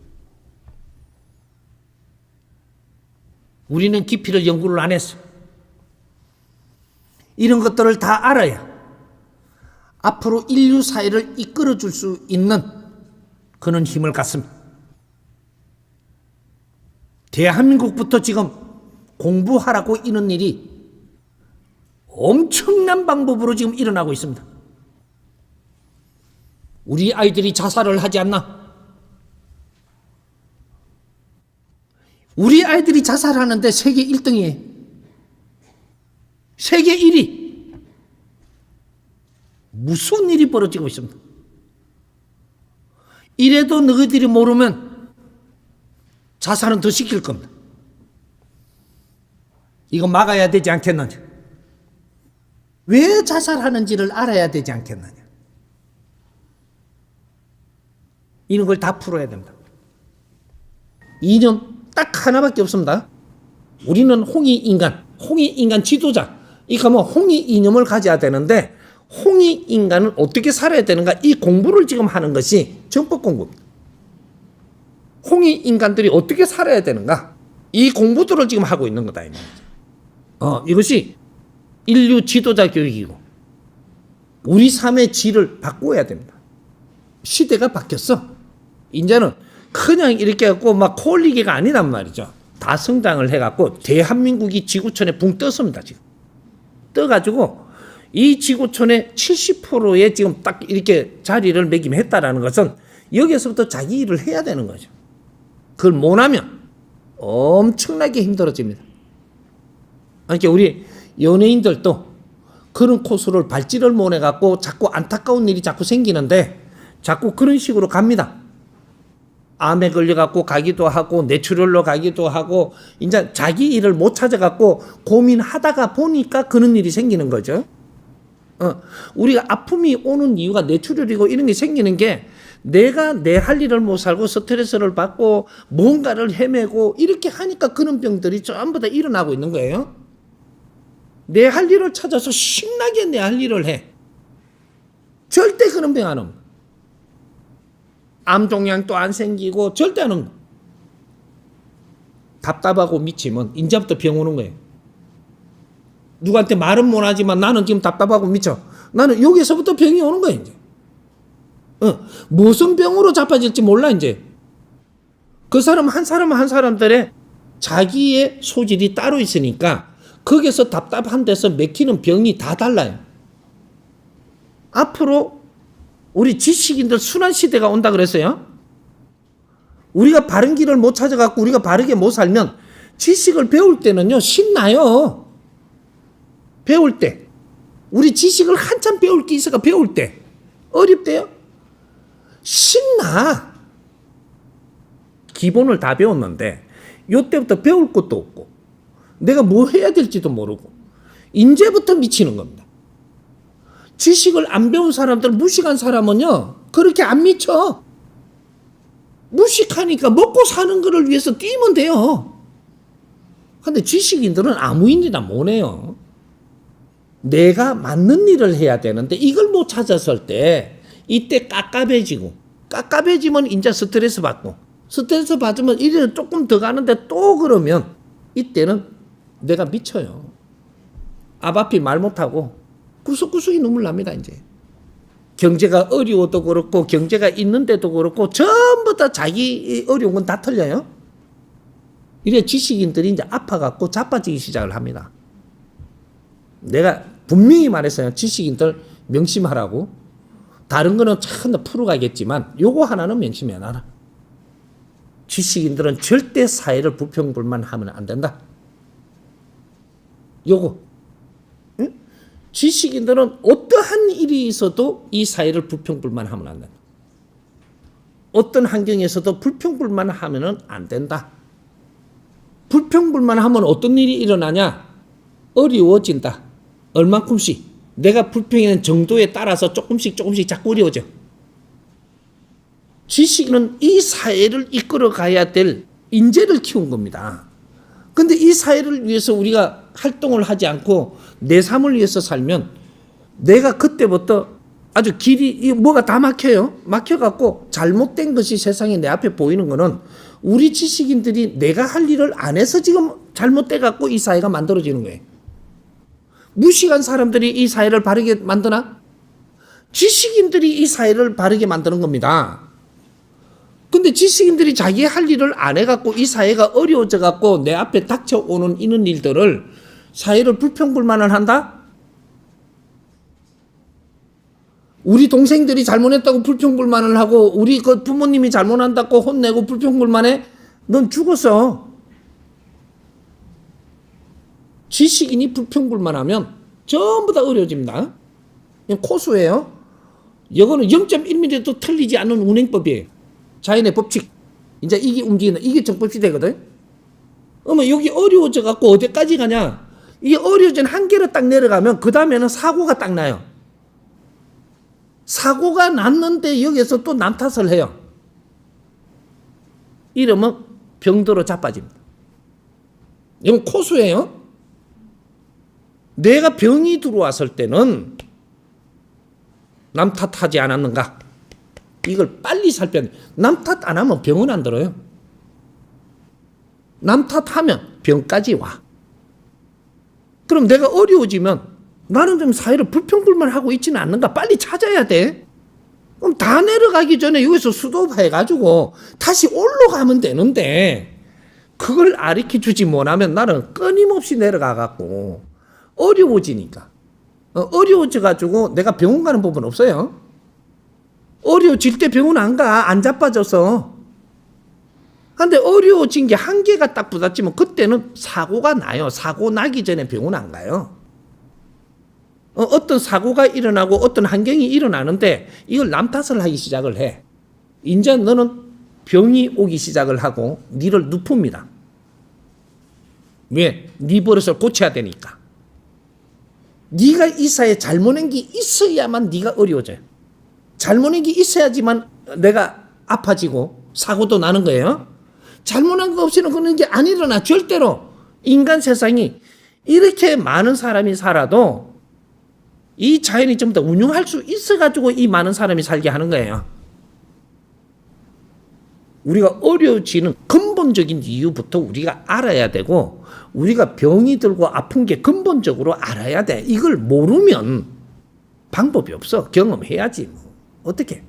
우리는 깊이를 연구를 안 했어요. 이런 것들을 다 알아야 앞으로 인류 사회를 이끌어 줄 수 있는 그런 힘을 갖습니다. 대한민국부터 지금 공부하라고 이런 일이 엄청난 방법으로 지금 일어나고 있습니다. 우리 아이들이 자살을 하지 않나? 우리 아이들이 자살하는데 세계 1등이에요. 세계 1위. 무슨 일이 벌어지고 있습니다. 이래도 너희들이 모르면 자살은 더 시킬 겁니다. 이거 막아야 되지 않겠느냐? 왜 자살하는지를 알아야 되지 않겠느냐? 이런 걸 다 풀어야 됩니다. 이념 딱 하나밖에 없습니다. 우리는 홍익인간 지도자. 이거 뭐 홍익 이념을 가져야 되는데 홍익 인간은 어떻게 살아야 되는가? 이 공부를 지금 하는 것이 정법 공부입니다. 홍익 인간들이 어떻게 살아야 되는가? 이 공부들을 지금 하고 있는 거다 이 말이죠. 이것이 인류 지도자 교육이고 우리 삶의 질을 바꿔야 됩니다. 시대가 바뀌었어. 이제는 그냥 이렇게 갖고 막 콜리기가 아니란 말이죠. 다 성장을 해갖고 대한민국이 지구촌에 붕 떴습니다. 지금 떠가지고 이 지구촌의 70%에 지금 딱 이렇게 자리를 매김했다라는 것은 여기서부터 자기 일을 해야 되는 거죠. 그걸 못하면 엄청나게 힘들어집니다. 그러니까 우리 연예인들도 그런 코스를 밟지를 못해갖고 자꾸 안타까운 일이 자꾸 생기는데 자꾸 그런 식으로 갑니다. 암에 걸려갖고 가기도 하고 뇌출혈로 가기도 하고 이제 자기 일을 못 찾아갖고 고민하다가 보니까 그런 일이 생기는 거죠. 우리가 아픔이 오는 이유가 뇌출혈이고 이런 게 생기는 게 내가 내 할 일을 못 살고 스트레스를 받고 뭔가를 헤매고 이렇게 하니까 그런 병들이 전부 다 일어나고 있는 거예요. 내 할 일을 찾아서 신나게 내 할 일을 해. 절대 그런 병 안 옵니다. 암 종양도 안 생기고 절대 안 옵니다. 답답하고 미치면 이제부터 병 오는 거예요. 누구한테 말은 못하지만 나는 지금 답답하고 미쳐. 나는 여기서부터 병이 오는 거예요. 이제. 무슨 병으로 자빠질지 몰라 이제. 그 사람 한 사람들의 자기의 소질이 따로 있으니까 거기서 답답한 데서 맥히는 병이 다 달라요. 앞으로 우리 지식인들 순환 시대가 온다 그랬어요. 우리가 바른 길을 못 찾아갖고 우리가 바르게 못 살면 지식을 배울 때는요 신나요. 배울 때 우리 지식을 한참 배울 게 있어가 배울 때 어렵대요. 신나. 기본을 다 배웠는데 요때부터 배울 것도 없고 내가 뭐 해야 될지도 모르고 이제부터 미치는 겁니다. 지식을 안 배운 사람들, 무식한 사람은요 그렇게 안 미쳐. 무식하니까 먹고 사는 거를 위해서 뛰면 돼요. 근데 지식인들은 아무 일이나 못해요. 내가 맞는 일을 해야 되는데 이걸 못 찾았을 때 이때 깝깝해지면 이제 스트레스 받고 스트레스 받으면 일은 조금 더 가는데 또 그러면 이때는 내가 미쳐요. 앞 앞이 말 못하고 구석구석이 눈물 납니다. 이제 경제가 어려워도 그렇고 경제가 있는데도 그렇고 전부 다 자기 어려운 건 다 틀려요. 이래 지식인들이 이제 아파갖고 자빠지기 시작을 합니다. 내가 분명히 말했어요. 지식인들 명심하라고. 다른 거는 참 풀어가겠지만 요거 하나는 명심해놔라. 지식인들은 절대 사회를 불평불만하면 안 된다. 요거. 응? 지식인들은 어떠한 일이 있어도 이 사회를 불평불만하면 안 된다. 어떤 환경에서도 불평불만하면 안 된다. 불평불만하면 어떤 일이 일어나냐? 어려워진다. 얼만큼씩 내가 불평하는 정도에 따라서 조금씩 자꾸 어려워져. 지식은 이 사회를 이끌어 가야 될 인재를 키운 겁니다. 근데 이 사회를 위해서 우리가 활동을 하지 않고 내 삶을 위해서 살면 내가 그때부터 아주 길이 뭐가 다 막혀요. 막혀갖고 잘못된 것이 세상에 내 앞에 보이는 거는 우리 지식인들이 내가 할 일을 안 해서 지금 잘못돼갖고 이 사회가 만들어지는 거예요. 무식한 사람들이 이 사회를 바르게 만드나? 지식인들이 이 사회를 바르게 만드는 겁니다. 근데 지식인들이 자기 할 일을 안 해갖고 이 사회가 어려워져갖고 내 앞에 닥쳐오는 이런 일들을 사회를 불평불만을 한다? 우리 동생들이 잘못했다고 불평불만을 하고 우리 그 부모님이 잘못한다고 혼내고 불평불만해? 넌 죽었어. 지식인이 불평불만하면 전부 다 어려워집니다. 코수예요. 이거는 0.1mm도 틀리지 않는 운행법이에요. 자연의 법칙. 이제 이게 움직인다. 이게 정법이 되거든. 어머 여기 어려워져 갖고 어디까지 가냐? 이게 어려워진 한계로 딱 내려가면 그 다음에는 사고가 딱 나요. 사고가 났는데 여기서 또 남 탓을 해요. 이러면 병들어 자빠집니다. 이건 코수예요. 내가 병이 들어왔을 때는 남 탓하지 않았는가? 이걸 빨리 살펴야 돼. 남 탓 안 하면 병은 안 들어요. 남 탓하면 병까지 와. 그럼 내가 어려워지면 나는 좀 사회를 불평불만하고 있지는 않는가? 빨리 찾아야 돼. 그럼 다 내려가기 전에 여기서 수도해가지고 다시 올라가면 되는데 그걸 가르쳐주지 못하면 나는 끊임없이 내려가갖고 어려워지니까. 어려워져가지고 내가 병원 가는 법은 없어요. 어려워질 때 병원 안 가. 안 자빠져서. 근데 어려워진 게 한계가 딱 부딪히면 그때는 사고가 나요. 사고 나기 전에 병원 안 가요. 어떤 사고가 일어나고 어떤 환경이 일어나는데 이걸 남 탓을 하기 시작을 해. 이제 너는 병이 오기 시작을 하고 니를 눕힙니다. 왜? 네 버릇을 고쳐야 되니까. 네가 이 사회에 잘못한 게 있어야만 네가 어려워져요. 잘못한 게 있어야지만 내가 아파지고 사고도 나는 거예요. 잘못한 거 없이는 그런 게 안 일어나. 절대로. 인간 세상이 이렇게 많은 사람이 살아도 이 자연이 좀 더 운용할 수 있어가지고 이 많은 사람이 살게 하는 거예요. 우리가 어려워지는 근본적인 이유부터 우리가 알아야 되고 우리가 병이 들고 아픈 게 근본적으로 알아야 돼. 이걸 모르면 방법이 없어. 경험해야지. 어떻게?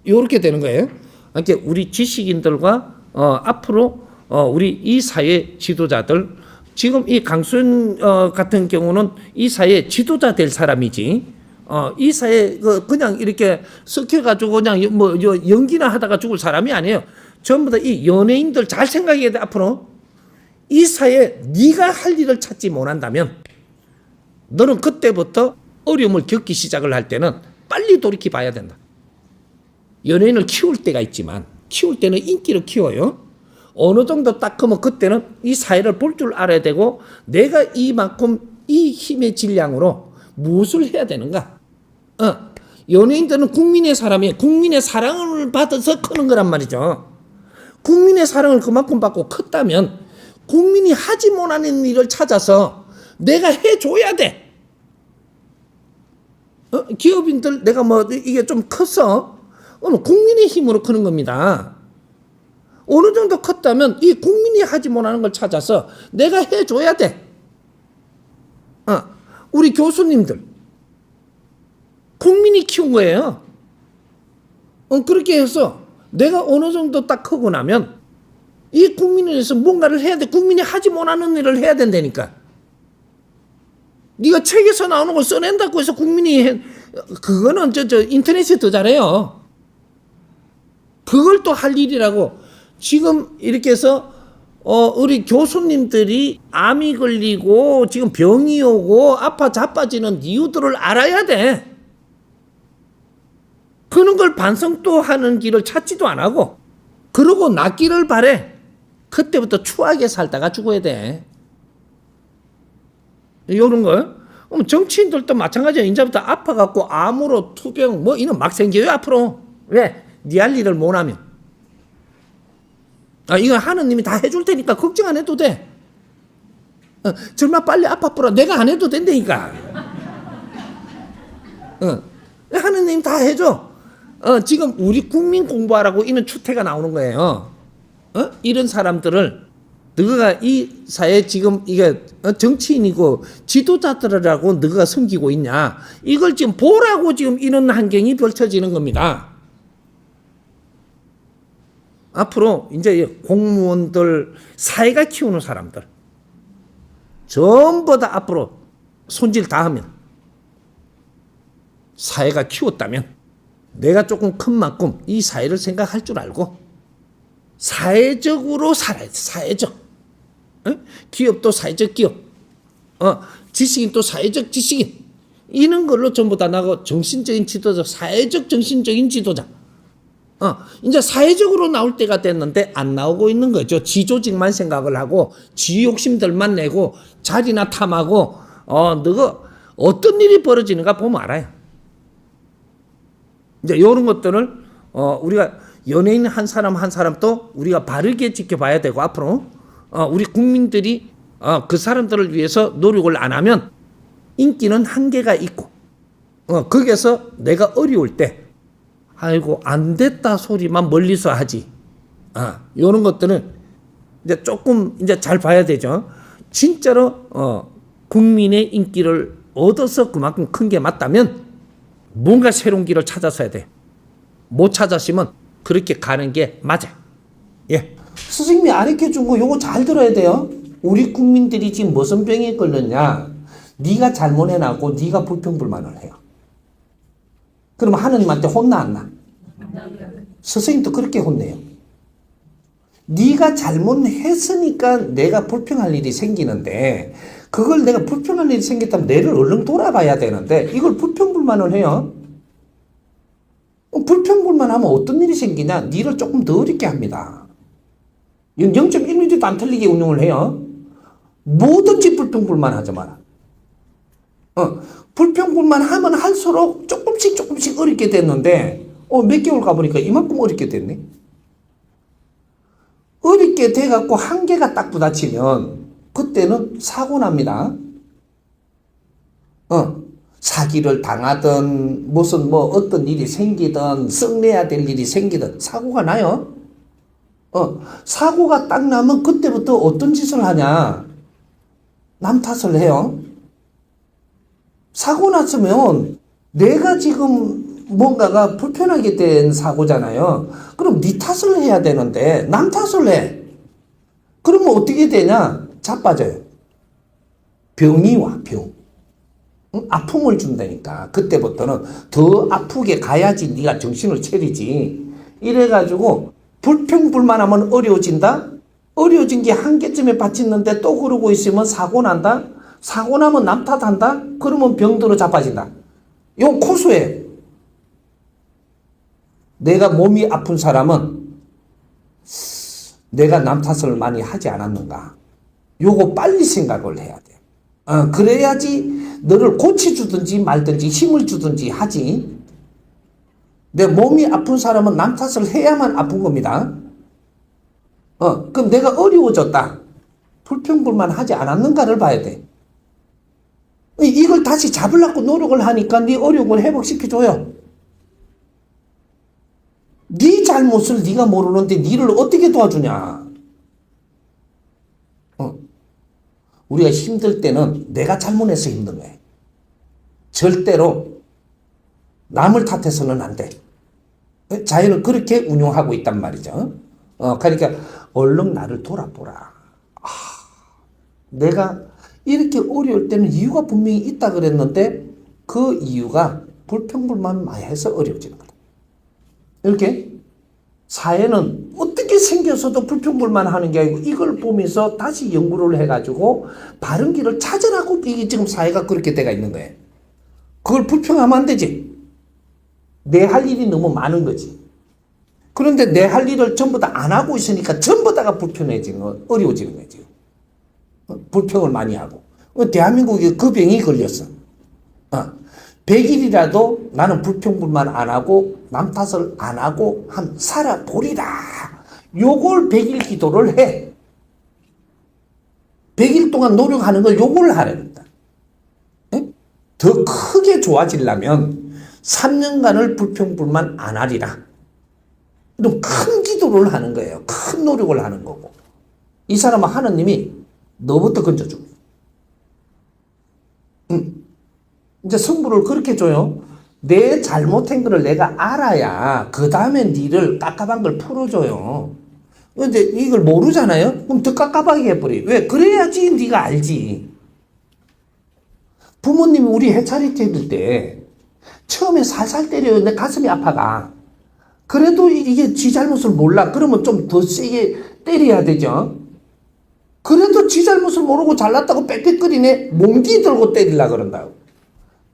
이렇게 되는 거예요. 그러니까 우리 지식인들과 앞으로 우리 이 사회 지도자들 지금 이 강수현 같은 경우는 이 사회 지도자 될 사람이지. 이 사회 그냥 이렇게 섞여가지고 그냥 뭐 연기나 하다가 죽을 사람이 아니에요. 전부 다 이 연예인들 잘 생각해야 돼. 앞으로 이 사회에 네가 할 일을 찾지 못한다면 너는 그때부터 어려움을 겪기 시작을 할 때는 빨리 돌이켜 봐야 된다. 연예인을 키울 때가 있지만 키울 때는 인기를 키워요. 어느 정도 딱 크면 그때는 이 사회를 볼 줄 알아야 되고 내가 이만큼 이 힘의 질량으로 무엇을 해야 되는가. 연예인들은 국민의 사람이 국민의 사랑을 받아서 크는 거란 말이죠. 국민의 사랑을 그만큼 받고 컸다면 국민이 하지 못하는 일을 찾아서 내가 해줘야 돼. 기업인들 내가 뭐 이게 좀 컸어. 국민의 힘으로 크는 겁니다. 어느 정도 컸다면 이 국민이 하지 못하는 걸 찾아서 내가 해줘야 돼. 우리 교수님들 국민이 키운 거예요. 그렇게 해서 내가 어느 정도 딱 크고 나면 이 국민을 위해서 뭔가를 해야 돼. 국민이 하지 못하는 일을 해야 된다니까. 네가 책에서 나오는 걸 써낸다고 해서 국민이 그거는 인터넷에 더 잘해요. 그걸 또 할 일이라고. 지금 이렇게 해서 우리 교수님들이 암이 걸리고 지금 병이 오고 아파 자빠지는 이유들을 알아야 돼. 그런 걸 반성도 하는 길을 찾지도 안 하고 그러고 낫기를 바래. 그때부터 추하게 살다가 죽어야 돼. 이런 걸. 정치인들도 마찬가지야. 이제부터 아파갖고 암으로 투병 뭐 이런 막 생겨요 앞으로. 왜? 네 할 일을 못하면. 이거 하느님이 다 해줄 테니까 걱정 안 해도 돼. 정말 빨리 아파보라. 내가 안 해도 된다니까. 하느님 다 해줘. 지금 우리 국민 공부하라고 이런 추태가 나오는 거예요. 이런 사람들을 너가 이 사회 지금 이게 정치인이고 지도자들이라고 너가 섬기고 있냐. 이걸 지금 보라고 지금 이런 환경이 펼쳐지는 겁니다. 앞으로 이제 공무원들 사회가 키우는 사람들 전부 다 앞으로 손질 다 합니다. 사회가 키웠다면 내가 조금 큰 만큼 이 사회를 생각할 줄 알고 사회적으로 살아야 돼. 사회적. 기업도 사회적 기업. 지식인도 사회적 지식인. 이런 걸로 전부 다 나고 정신적인 지도자, 사회적 정신적인 지도자. 이제 사회적으로 나올 때가 됐는데 안 나오고 있는 거죠. 지 조직만 생각을 하고 지 욕심들만 내고 자리나 탐하고 너가 어떤 일이 벌어지는가 보면 알아요. 이제 이런 것들을 우리가 연예인 한 사람 한 사람도 우리가 바르게 지켜봐야 되고 앞으로 우리 국민들이 그 사람들을 위해서 노력을 안 하면 인기는 한계가 있고 거기에서 내가 어려울 때 아이고 안 됐다 소리만 멀리서 하지. 이런 것들은 이제 조금 이제 잘 봐야 되죠. 진짜로 국민의 인기를 얻어서 그만큼 큰 게 맞다면 뭔가 새로운 길을 찾아서 해야 돼. 못 찾았으면 그렇게 가는 게 맞아요. 예. 스승님이 가르쳐준 거 요거 잘 들어야 돼요. 우리 국민들이 지금 무슨 병에 걸렸냐. 네가 잘못해놨고 네가 불평불만을 해요. 그러면 하느님한테 혼나 안 나? 스승님도 그렇게 혼내요. 네가 잘못했으니까 내가 불평할 일이 생기는데 그걸 내가 불평할 일이 생겼다면 내를 얼른 돌아봐야 되는데 이걸 불평불만을 해요. 불평불만하면 어떤 일이 생기냐? 니를 조금 더 어렵게 합니다. 0.1mm도 안 틀리게 운용을 해요. 뭐든지 불평불만하지 마라. 불평불만하면 할수록 조금씩 어렵게 됐는데 몇 개월 가보니까 이만큼 어렵게 됐네. 어렵게 돼갖고 한계가 딱 부딪히면 그때는 사고 납니다. 사기를 당하든 무슨 어떤 일이 생기든 썩내야 될 일이 생기든 사고가 나요. 사고가 딱 나면 그때부터 어떤 짓을 하냐? 남 탓을 해요. 사고 났으면 내가 지금 뭔가가 불편하게 된 사고잖아요. 그럼 네 탓을 해야 되는데 남 탓을 해. 그러면 어떻게 되냐? 자빠져요. 병이 와, 병. 아픔을 준다니까. 그때부터는 더 아프게 가야지 네가 정신을 차리지. 이래가지고 불평불만하면 어려워진다. 어려워진 게 한계점에 받쳤는데 또 그러고 있으면 사고 난다. 사고 나면 남 탓한다. 그러면 병들어 자빠진다. 이건 코수예요. 내가 몸이 아픈 사람은 내가 남 탓을 많이 하지 않았는가. 요거 빨리 생각을 해야 돼. 그래야지 너를 고쳐주든지 말든지 힘을 주든지 하지. 내 몸이 아픈 사람은 남 탓을 해야만 아픈 겁니다. 그럼 내가 어려워졌다. 불평불만 하지 않았는가를 봐야 돼. 이걸 다시 잡으려고 노력을 하니까 네 어려움을 회복시켜줘요. 네 잘못을 네가 모르는데 네를 어떻게 도와주냐. 우리가 힘들 때는 내가 잘못해서 힘든 거예요. 절대로 남을 탓해서는 안 돼. 자연은 그렇게 운용하고 있단 말이죠. 그러니까 얼른 나를 돌아보라. 내가 이렇게 어려울 때는 이유가 분명히 있다 그랬는데 그 이유가 불평불만 많이 해서 어려워지는 거다. 이렇게 사회는 어떻게 생겨서도 불평불만 하는 게 아니고 이걸 보면서 다시 연구를 해가지고 바른 길을 찾으라고 이게 지금 사회가 그렇게 돼가 있는 거예요. 그걸 불평하면 안 되지. 내 할 일이 너무 많은 거지. 그런데 내 할 일을 전부 다 안 하고 있으니까 전부 다가 불편해지는 거, 어려워지는 거지. 불평을 많이 하고. 대한민국에 그 병이 걸렸어. 100일이라도 나는 불평불만 안 하고 남 탓을 안 하고 살아보리라. 요걸 100일 기도를 해. 100일 동안 노력하는 걸 요걸 하라는 거다. 더 크게 좋아지려면 3년간을 불평불만 안 하리라. 그럼 큰 기도를 하는 거예요. 큰 노력을 하는 거고. 이 사람은 하느님이 너부터 건져줍니다. 이제 성부를 그렇게 줘요. 내 잘못한 거를 내가 알아야 그 다음에 니를 깝깝한 걸 풀어줘요. 근데 이걸 모르잖아요? 그럼 더 깝깝하게 해버려. 왜? 그래야지 네가 알지. 부모님이 우리 해차리티 해줄 때 처음에 살살 때려요. 내 가슴이 아파가. 그래도 이게 지 잘못을 몰라. 그러면 좀 더 세게 때려야 되죠. 그래도 지 잘못을 모르고 잘났다고 빽빽거리네. 몽디 들고 때리려고 그런다고.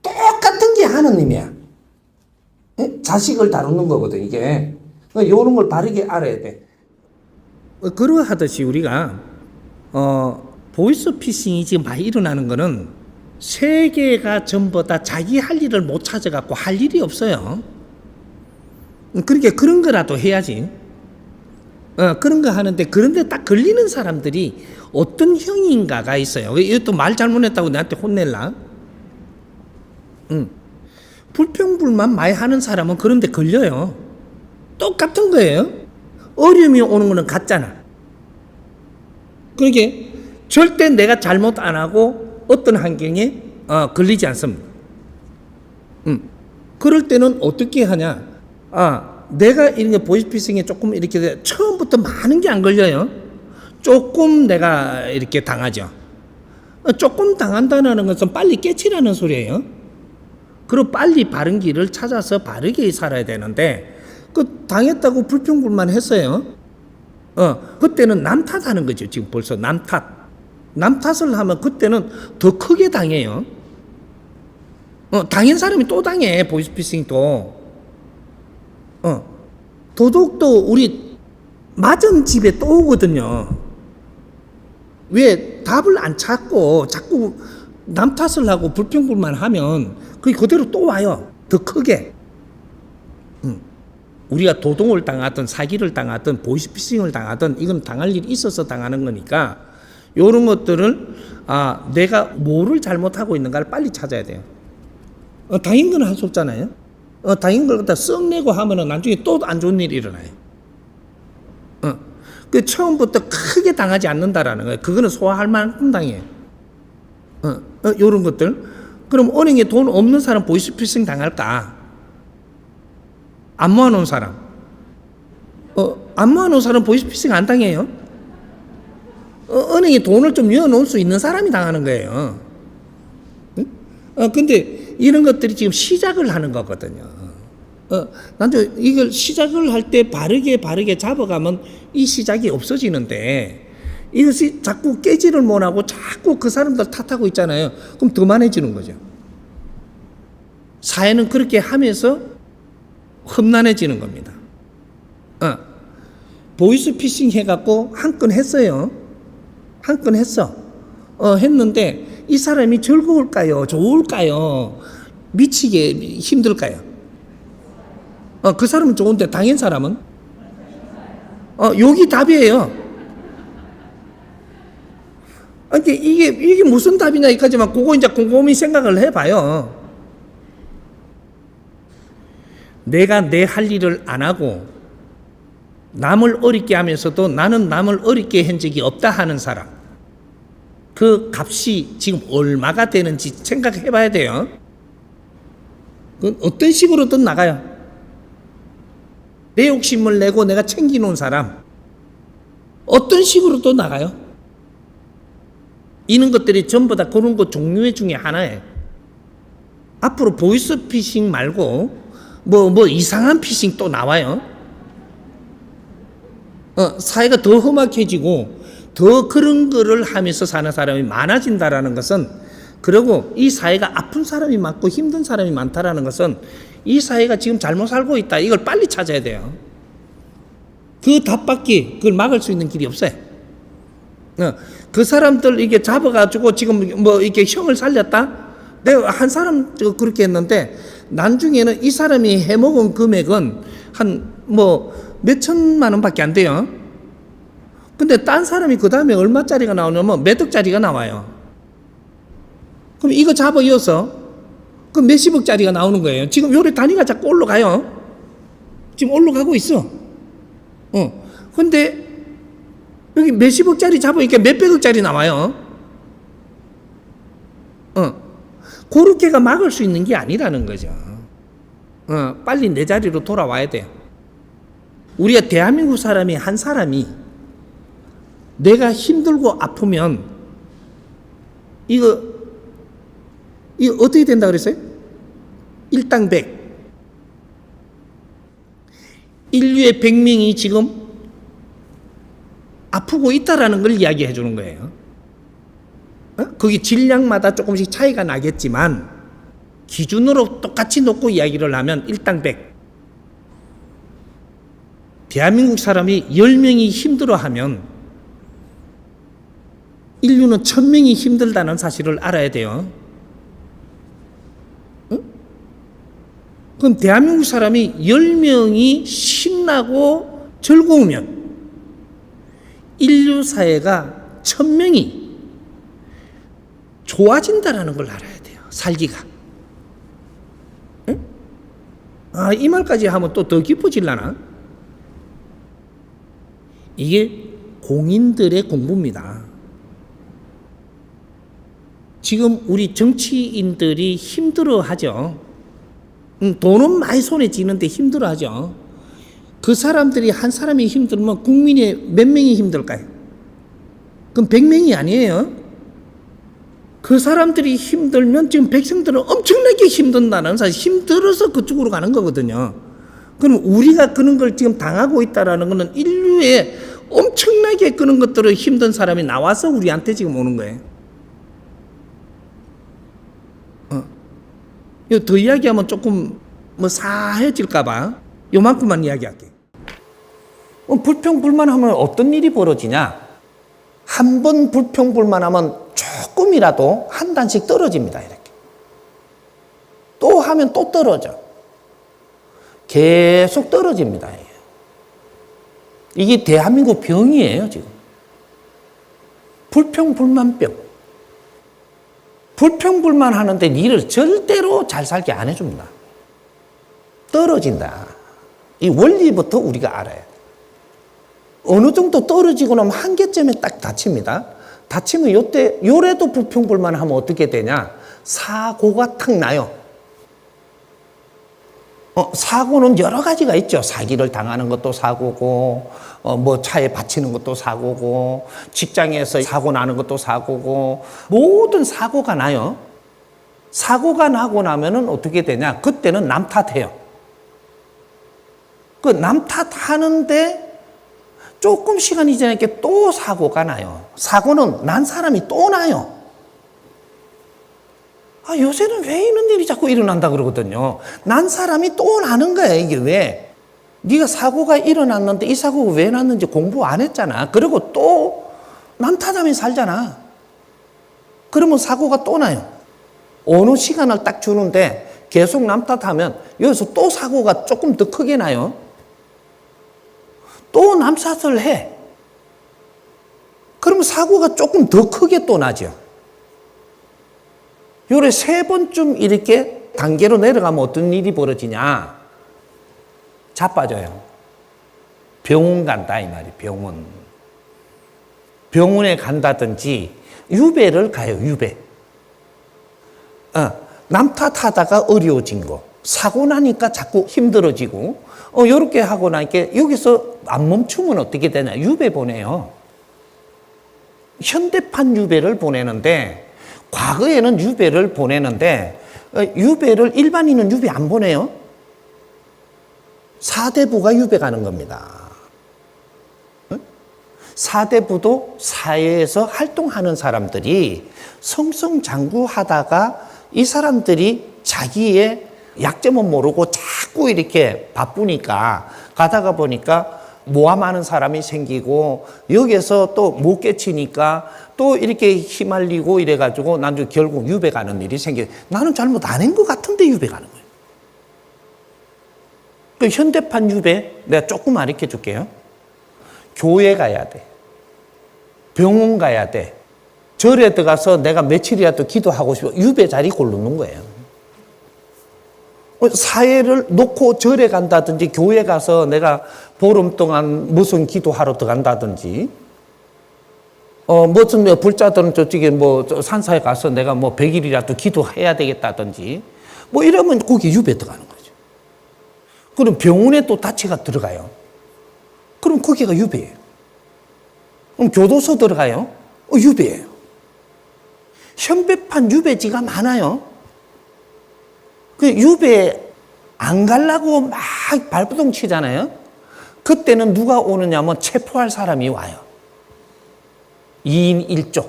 똑같은 게 하느님이야. 예? 자식을 다루는 거거든, 이게. 이런 걸 바르게 알아야 돼. 그러하듯이 우리가 보이스피싱이 지금 많이 일어나는 거는 세계가 전부 다 자기 할 일을 못 찾아갖고 할 일이 없어요. 그러니까 그런 거라도 해야지. 그런 거 하는데, 그런데 딱 걸리는 사람들이 어떤 형인가가 있어요. 이것도 말 잘못했다고 나한테 혼낼라? 불평불만 많이 하는 사람은 그런데 걸려요. 똑같은 거예요. 어려움이 오는 거는 같잖아. 그러게 절대 내가 잘못 안 하고 어떤 환경에 걸리지 않습니다. 그럴 때는 어떻게 하냐? 내가 이런 게 보이스피싱에 조금 이렇게 처음부터 많은 게 안 걸려요. 조금 내가 이렇게 당하죠. 조금 당한다는 것은 빨리 깨치라는 소리예요. 그리고 빨리 바른 길을 찾아서 바르게 살아야 되는데, 당했다고 불평불만 했어요. 그때는 남 탓하는 거죠. 지금 벌써 남 탓. 남 탓을 하면 그때는 더 크게 당해요. 당한 사람이 또 당해, 보이스피싱도. 도둑도 우리 맞은 집에 또 오거든요. 왜 답을 안 찾고 자꾸 남 탓을 하고 불평불만 하면 그게 그대로 또 와요. 더 크게. 우리가 도둑을 당하든 사기를 당하든 보이스피싱을 당하든 이건 당할 일이 있어서 당하는 거니까, 이런 것들을 내가 뭐를 잘못하고 있는가를 빨리 찾아야 돼요. 당한 건 할 수 없잖아요. 당한 걸 갖다 썩 내고 하면은 나중에 또 안 좋은 일이 일어나요. 그 처음부터 크게 당하지 않는다라는 거예요. 그거는 소화할 만큼 당해요. 요런 것들. 그럼 은행에 돈 없는 사람 보이스피싱 당할까? 안 모아놓은 사람. 안 모아놓은 사람 보이스피싱 안 당해요. 은행에 돈을 좀 넣어놓을 수 있는 사람이 당하는 거예요. 근데 이런 것들이 지금 시작을 하는 거거든요. 나도 이걸 시작을 할 때 바르게 잡아가면 이 시작이 없어지는데, 이것이 자꾸 깨지를 못하고 자꾸 그 사람들 탓하고 있잖아요. 그럼 더 많아지는 거죠. 사회는 그렇게 하면서 험난해지는 겁니다. 보이스피싱 해갖고 한 건 했어요. 한 건 했어. 했는데 이 사람이 즐거울까요? 좋을까요? 미치게 힘들까요? 그 사람은 좋은데 당한 사람은? 여기 답이에요. 그러니까 이게 무슨 답이냐 이까지만 그거 이제 곰곰이 생각을 해봐요. 내가 내 할 일을 안 하고 남을 어렵게 하면서도 나는 남을 어렵게 한 적이 없다 하는 사람, 그 값이 지금 얼마가 되는지 생각해 봐야 돼요. 그건 어떤 식으로든 나가요. 내 욕심을 내고 내가 챙겨놓은 사람, 어떤 식으로도 나가요. 이런 것들이 전부 다 그런 것 종류 중에 하나예요. 앞으로 보이스피싱 말고 뭐 이상한 피싱 또 나와요. 사회가 더 험악해지고 더 그런 거를 하면서 사는 사람이 많아진다라는 것은, 그리고 이 사회가 아픈 사람이 많고 힘든 사람이 많다라는 것은 이 사회가 지금 잘못 살고 있다. 이걸 빨리 찾아야 돼요. 그 답밖에 그걸 막을 수 있는 길이 없어요. 그 사람들 이게 잡아가지고 지금 뭐 이렇게 형을 살렸다? 내가 한 사람 그렇게 했는데 나중에는 이 사람이 해먹은 금액은 한 뭐 몇천만 원밖에 안 돼요. 근데 딴 사람이 그 다음에 얼마짜리가 나오냐면 몇 억짜리가 나와요. 그럼 이거 잡아 이어서 그 몇십억짜리가 나오는 거예요. 지금 요래 단위가 자꾸 올라가요. 지금 올라가고 있어. 근데 여기 몇십억짜리 잡으니까 몇백억짜리 나와요. 그렇게가 막을 수 있는 게 아니라는 거죠. 빨리 내 자리로 돌아와야 돼요. 우리가 대한민국 사람이 한 사람이 내가 힘들고 아프면 이거 어떻게 된다 그랬어요? 일당 100. 인류의 100명이 지금 아프고 있다라는 걸 이야기해 주는 거예요. 거기 질량마다 조금씩 차이가 나겠지만 기준으로 똑같이 놓고 이야기를 하면 일당 100. 대한민국 사람이 10명이 힘들어하면 인류는 1000명이 힘들다는 사실을 알아야 돼요. 그럼 대한민국 사람이 10명이 신나고 즐거우면 인류 사회가 1000명이 좋아진다는 걸 알아야 돼요. 살기가. 응? 이 말까지 하면 또 더 깊어질라나? 이게 공인들의 공부입니다. 지금 우리 정치인들이 힘들어하죠. 돈은 많이 손에 쥐는데 힘들어하죠. 그 사람들이 한 사람이 힘들면 국민의 몇 명이 힘들까요? 그럼 100명이 아니에요. 그 사람들이 힘들면 지금 백성들은 엄청나게 힘든다는 사실, 힘들어서 그쪽으로 가는 거거든요. 그럼 우리가 그런 걸 지금 당하고 있다라는 것은 인류에 엄청나게 그런 것들을 힘든 사람이 나와서 우리한테 지금 오는 거예요. 이거 더 이야기하면 조금 사해질까봐 요만큼만 이야기할게요. 불평불만하면 어떤 일이 벌어지냐? 한 번 불평불만하면 조금이라도 한 단씩 떨어집니다. 이렇게. 또 하면 또 떨어져. 계속 떨어집니다. 이게 대한민국 병이에요, 지금. 불평불만병. 불평불만 하는데 니를 절대로 잘 살게 안 해줍니다. 떨어진다. 이 원리부터 우리가 알아야 돼. 어느 정도 떨어지고 나면 한계점에 딱 닫힙니다. 닫히면 요래도 불평불만 하면 어떻게 되냐? 사고가 탁 나요. 사고는 여러 가지가 있죠. 사기를 당하는 것도 사고고, 차에 받치는 것도 사고고, 직장에서 사고 나는 것도 사고고, 모든 사고가 나요. 사고가 나고 나면은 어떻게 되냐? 그때는 남 탓해요. 그 남 탓하는데 조금 시간이 지나니까 또 사고가 나요. 사고는 난 사람이 또 나요. 요새는 왜 이런 일이 자꾸 일어난다 그러거든요. 난 사람이 또 나는 거야. 이게 왜? 네가 사고가 일어났는데 이 사고가 왜 났는지 공부 안 했잖아. 그리고 또 남 탓하며 살잖아. 그러면 사고가 또 나요. 어느 시간을 딱 주는데 계속 남 탓하면 여기서 또 사고가 조금 더 크게 나요. 또 남 탓을 해. 그러면 사고가 조금 더 크게 또 나죠. 요래 3번쯤 이렇게 단계로 내려가면 어떤 일이 벌어지냐? 자빠져요. 병원 간다 이 말이에요. 병원. 병원에 간다든지 유배를 가요. 유배. 남 탓하다가 어려워진 거. 사고 나니까 자꾸 힘들어지고 요렇게 하고 나니까 여기서 안 멈추면 어떻게 되냐? 유배 보내요. 현대판 유배를 보내는데 과거에는 유배를 보내는데 유배를 일반인은 유배 안 보내요. 사대부가 유배 가는 겁니다. 사대부도 사회에서 활동하는 사람들이 성성장구하다가 이 사람들이 자기의 약점은 모르고 자꾸 이렇게 바쁘니까 가다가 보니까 모함하는 사람이 생기고 여기에서 또 못 깨치니까 또 이렇게 휘말리고 이래가지고 나중에 결국 유배 가는 일이 생겨요. 나는 잘못 안 한 것 같은데 유배 가는 거예요. 그 현대판 유배 내가 조금 가르쳐 줄게요. 교회 가야 돼. 병원 가야 돼. 절에 들어가서 내가 며칠이라도 기도하고 싶어. 유배 자리 고르는 거예요. 사회를 놓고 절에 간다든지 교회 가서 내가 보름 동안 무슨 기도하러 들어간다든지 무슨 불자들은 저쪽에 산사에 가서 내가 100일이라도 기도해야 되겠다든지 이러면 거기 유배 들어가는 거죠. 그럼 병원에 또 다치가 들어가요. 그럼 거기가 유배예요. 그럼 교도소 들어가요. 유배예요. 현대판 유배지가 많아요. 그 유배 안 가려고 막 발버둥 치잖아요. 그때는 누가 오느냐면 체포할 사람이 와요. 2인 1조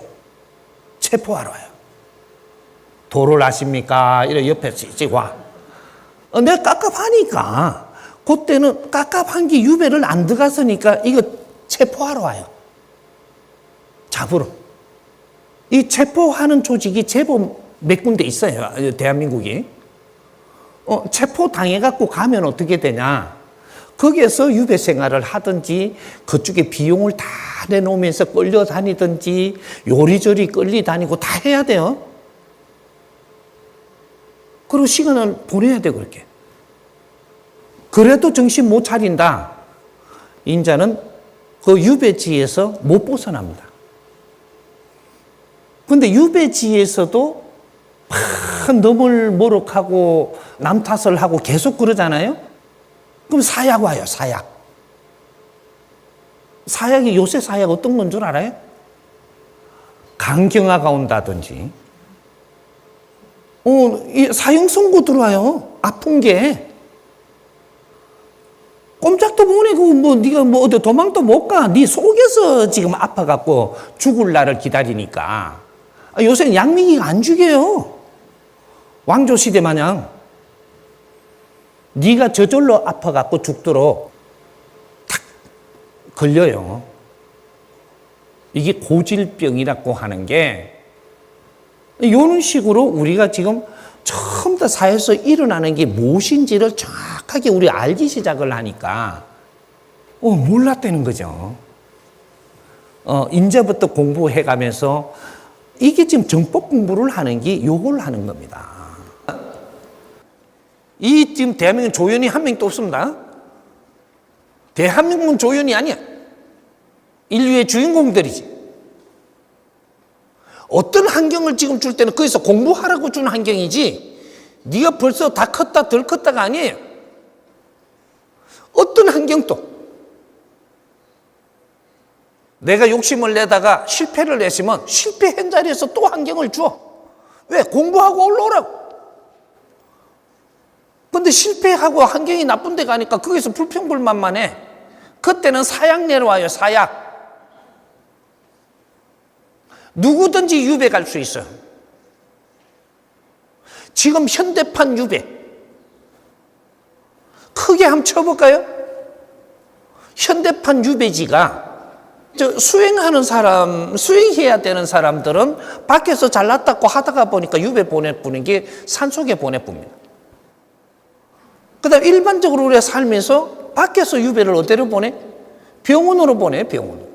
체포하러 와요. 도를 아십니까? 이래 옆에 씩 와. 내가 깝깝하니까 그때는 깝깝한 게 유배를 안 들어갔으니까 이거 체포하러 와요. 잡으러. 이 체포하는 조직이 제법 몇 군데 있어요. 대한민국이. 체포 당해갖고 가면 어떻게 되냐. 거기에서 유배 생활을 하든지 그쪽에 비용을 다 내놓으면서 끌려다니든지 요리조리 끌려다니고 다 해야 돼요. 그리고 시간을 보내야 돼 그렇게. 그래도 정신 못 차린다. 인자는 그 유배지에서 못 벗어납니다. 근데 유배지에서도 너물 모욕하고 남 탓을 하고 계속 그러잖아요. 그럼 사약 와요. 사약. 사약이 요새 사약 어떤 건 줄 알아요? 간경화가 온다든지 이 사형 선고 들어와요. 아픈 게. 꼼짝도 못 해고 네가 어디 도망도 못 가. 네 속에서 지금 아파갖고 죽을 날을 기다리니까. 요새는 양미기가 안 죽여요. 왕조시대 마냥. 네가 저절로 아파갖고 죽도록 탁 걸려요. 이게 고질병이라고 하는 게 이런 식으로 우리가 지금 처음부터 사회에서 일어나는 게 무엇인지를 정확하게 우리 알기 시작을 하니까 몰랐다는 거죠. 이제부터 공부해가면서 이게 지금 정법 공부를 하는 게 요걸 하는 겁니다. 이 지금 대한민국 조연이 한 명도 없습니다. 대한민국은 조연이 아니야. 인류의 주인공들이지. 어떤 환경을 지금 줄 때는 거기서 공부하라고 준 환경이지 네가 벌써 다 컸다 덜 컸다가 아니에요. 어떤 환경도 내가 욕심을 내다가 실패를 했으면 실패한 자리에서 또 환경을 줘. 왜? 공부하고 올라오라고. 근데 실패하고 환경이 나쁜 데 가니까 거기서 불평불만만 해. 그때는 사약 내려와요. 사약. 누구든지 유배 갈 수 있어요. 지금 현대판 유배 크게 한번 쳐볼까요? 현대판 유배지가 수행하는 사람, 수행해야 되는 사람들은 밖에서 잘났다고 하다가 보니까 유배 보내보는 게 산속에 보내봅니다. 그 다음 일반적으로 우리가 살면서 밖에서 유배를 어디로 보내? 병원으로 보내, 병원으로.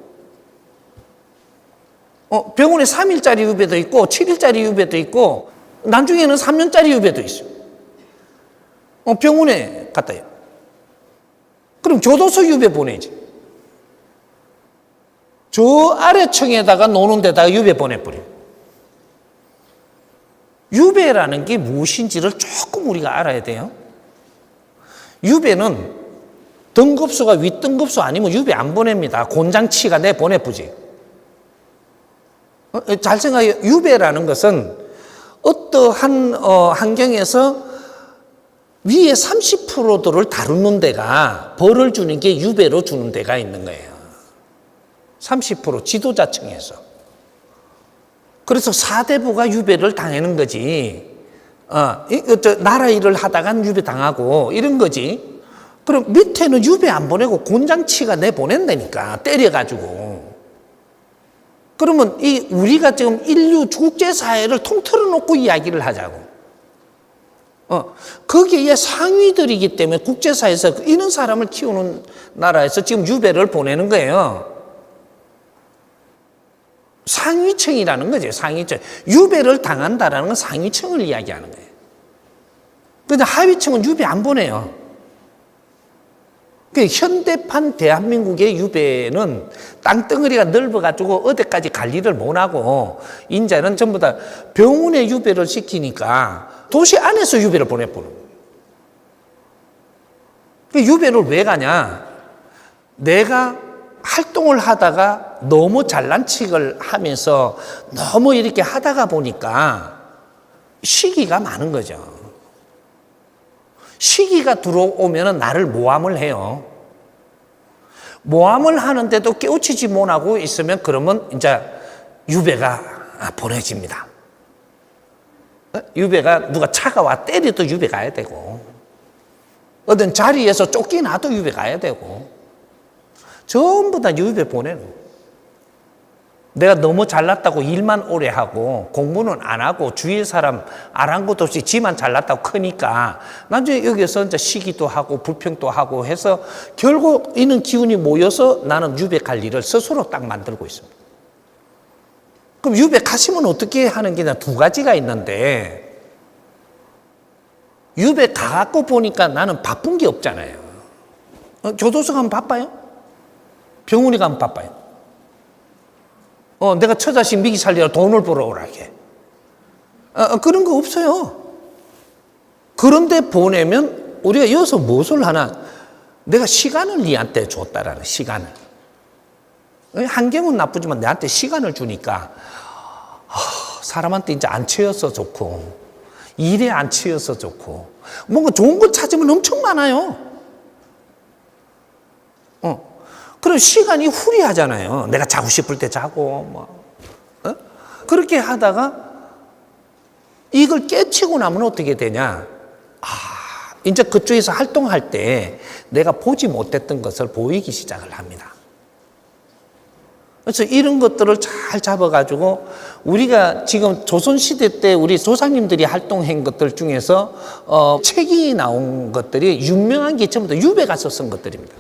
병원에 3일짜리 유배도 있고 7일짜리 유배도 있고 나중에는 3년짜리 유배도 있어요. 병원에 갔다 해요. 그럼 교도소 유배 보내지. 저 아래층에다가 노는 데다가 유배 보내버려. 유배라는 게 무엇인지를 조금 우리가 알아야 돼요. 유배는 등급수가 윗등급수 아니면 유배 안 보냅니다. 곤장치가 내 보내쁘지. 잘 생각해요. 유배라는 것은 어떠한 환경에서 위에 30%들을 다루는 데가 벌을 주는 게 유배로 주는 데가 있는 거예요. 30% 지도자층에서. 그래서 4대부가 유배를 당하는 거지. 나라 일을 하다간 유배 당하고 이런 거지. 그럼 밑에는 유배 안 보내고 곤장치가 내 보낸다니까. 때려가지고. 그러면 우리가 지금 인류 국제사회를 통틀어 놓고 이야기를 하자고. 거기에 상위들이기 때문에 국제사회에서 이런 사람을 키우는 나라에서 지금 유배를 보내는 거예요. 상위층이라는 거죠. 상위층. 유배를 당한다라는 건 상위층을 이야기하는 거예요. 그런데 하위층은 유배 안 보내요. 현대판 대한민국의 유배는 땅덩어리가 넓어가지고 어디까지 갈 일을 못하고 인자는 전부 다 병원에 유배를 시키니까 도시 안에서 유배를 보내보는 거예요. 유배를 왜 가냐? 내가 활동을 하다가 너무 잘난 척을 하면서 너무 이렇게 하다가 보니까 시기가 많은 거죠. 시기가 들어오면 나를 모함을 해요. 모함을 하는데도 깨우치지 못하고 있으면 그러면 이제 유배가 보내집니다. 유배가 누가 차가 와 때려도 유배 가야 되고, 어떤 자리에서 쫓겨나도 유배 가야 되고, 전부 다 유배 보내는 거예요. 내가 너무 잘났다고 일만 오래 하고 공부는 안 하고 주위의 사람 아랑곳 없이 지만 잘났다고 크니까 나중에 여기서 이제 시기도 하고 불평도 하고 해서 결국 이런 기운이 모여서 나는 유배 갈 일을 스스로 딱 만들고 있습니다. 그럼 유배 가시면 어떻게 하는 게 두 가지가 있는데, 유배 가갖고 보니까 나는 바쁜 게 없잖아요. 교도소 가면 바빠요? 병원에 가면 바빠요? 내가 처자식 미기 살리라 돈을 벌어 오라게. 그런 거 없어요. 그런데 보내면 우리가 여기서 무엇을 하나? 내가 시간을 니한테 줬다라는 시간을. 환경은 나쁘지만 내한테 시간을 주니까 사람한테 이제 안 치여서 좋고, 일에 안 치여서 좋고, 뭔가 좋은 걸 찾으면 엄청 많아요. 그럼 시간이 후리하잖아요. 내가 자고 싶을 때 자고, 그렇게 하다가 이걸 깨치고 나면 어떻게 되냐? 이제 그쪽에서 활동할 때 내가 보지 못했던 것을 보이기 시작을 합니다. 그래서 이런 것들을 잘 잡아가지고 우리가 지금 조선시대 때 우리 조상님들이 활동한 것들 중에서 책이 나온 것들이 유명한 게 전부 다 유배 가서 쓴 것들입니다.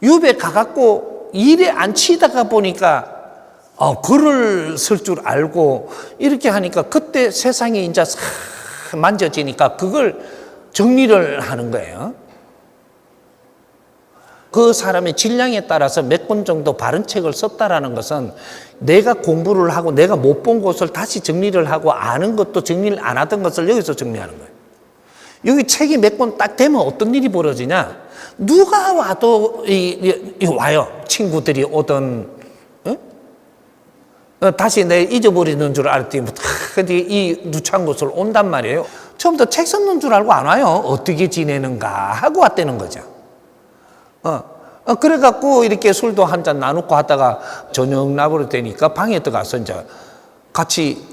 유배 가갖고 일에 안 치다가 보니까 글을 쓸 줄 알고 이렇게 하니까 그때 세상이 이제 싹 만져지니까 그걸 정리를 하는 거예요. 그 사람의 질량에 따라서 몇 권 정도 바른 책을 썼다라는 것은 내가 공부를 하고 내가 못 본 것을 다시 정리를 하고 아는 것도 정리를 안 하던 것을 여기서 정리하는 거예요. 여기 책이 몇 권 딱 되면 어떤 일이 벌어지냐? 누가 와도 와요. 친구들이 오던, 다시 내 잊어버리는 줄 알았더니 이 누추한 곳을 온단 말이에요. 처음부터 책 썼는 줄 알고 안 와요. 어떻게 지내는가 하고 왔다는 거죠. 그래갖고 이렇게 술도 한잔 나누고 하다가 저녁 나버려 되니까 방에 들어가서 이제 같이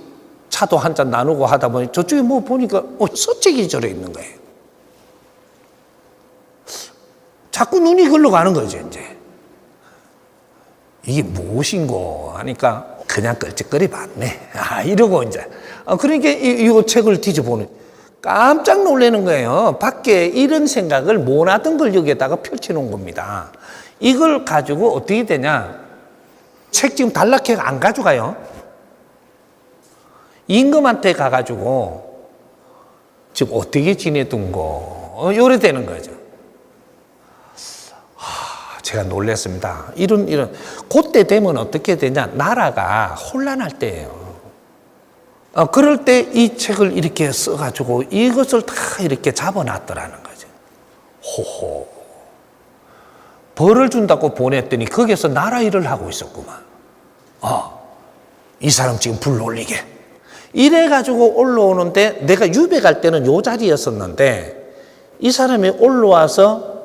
차도 한잔 나누고 하다 보니 저쪽에 뭐 보니까 서책이 저래 있는 거예요. 자꾸 눈이 글로 가는 거죠, 이제. 이게 무엇인고 하니까 그냥 끌적거리 봤네. 이러고 이제. 그러니까 이 책을 뒤져보는, 깜짝 놀라는 거예요. 밖에 이런 생각을 못 하던 걸 여기에다가 펼쳐놓은 겁니다. 이걸 가지고 어떻게 되냐? 책 지금 단락해 안 가져가요. 임금한테 가가지고 지금 어떻게 지내던 거, 요래 되는 거죠. 제가 놀랐습니다. 이런, 그때 되면 어떻게 되냐? 나라가 혼란할 때예요. 그럴 때 이 책을 이렇게 써가지고 이것을 다 이렇게 잡아놨더라는 거죠. 호호. 벌을 준다고 보냈더니 거기서 나라 일을 하고 있었구만. 이 사람 지금 불 올리게. 이래가지고 올라오는데 내가 유배 갈 때는 요 자리였었는데 이 사람이 올라와서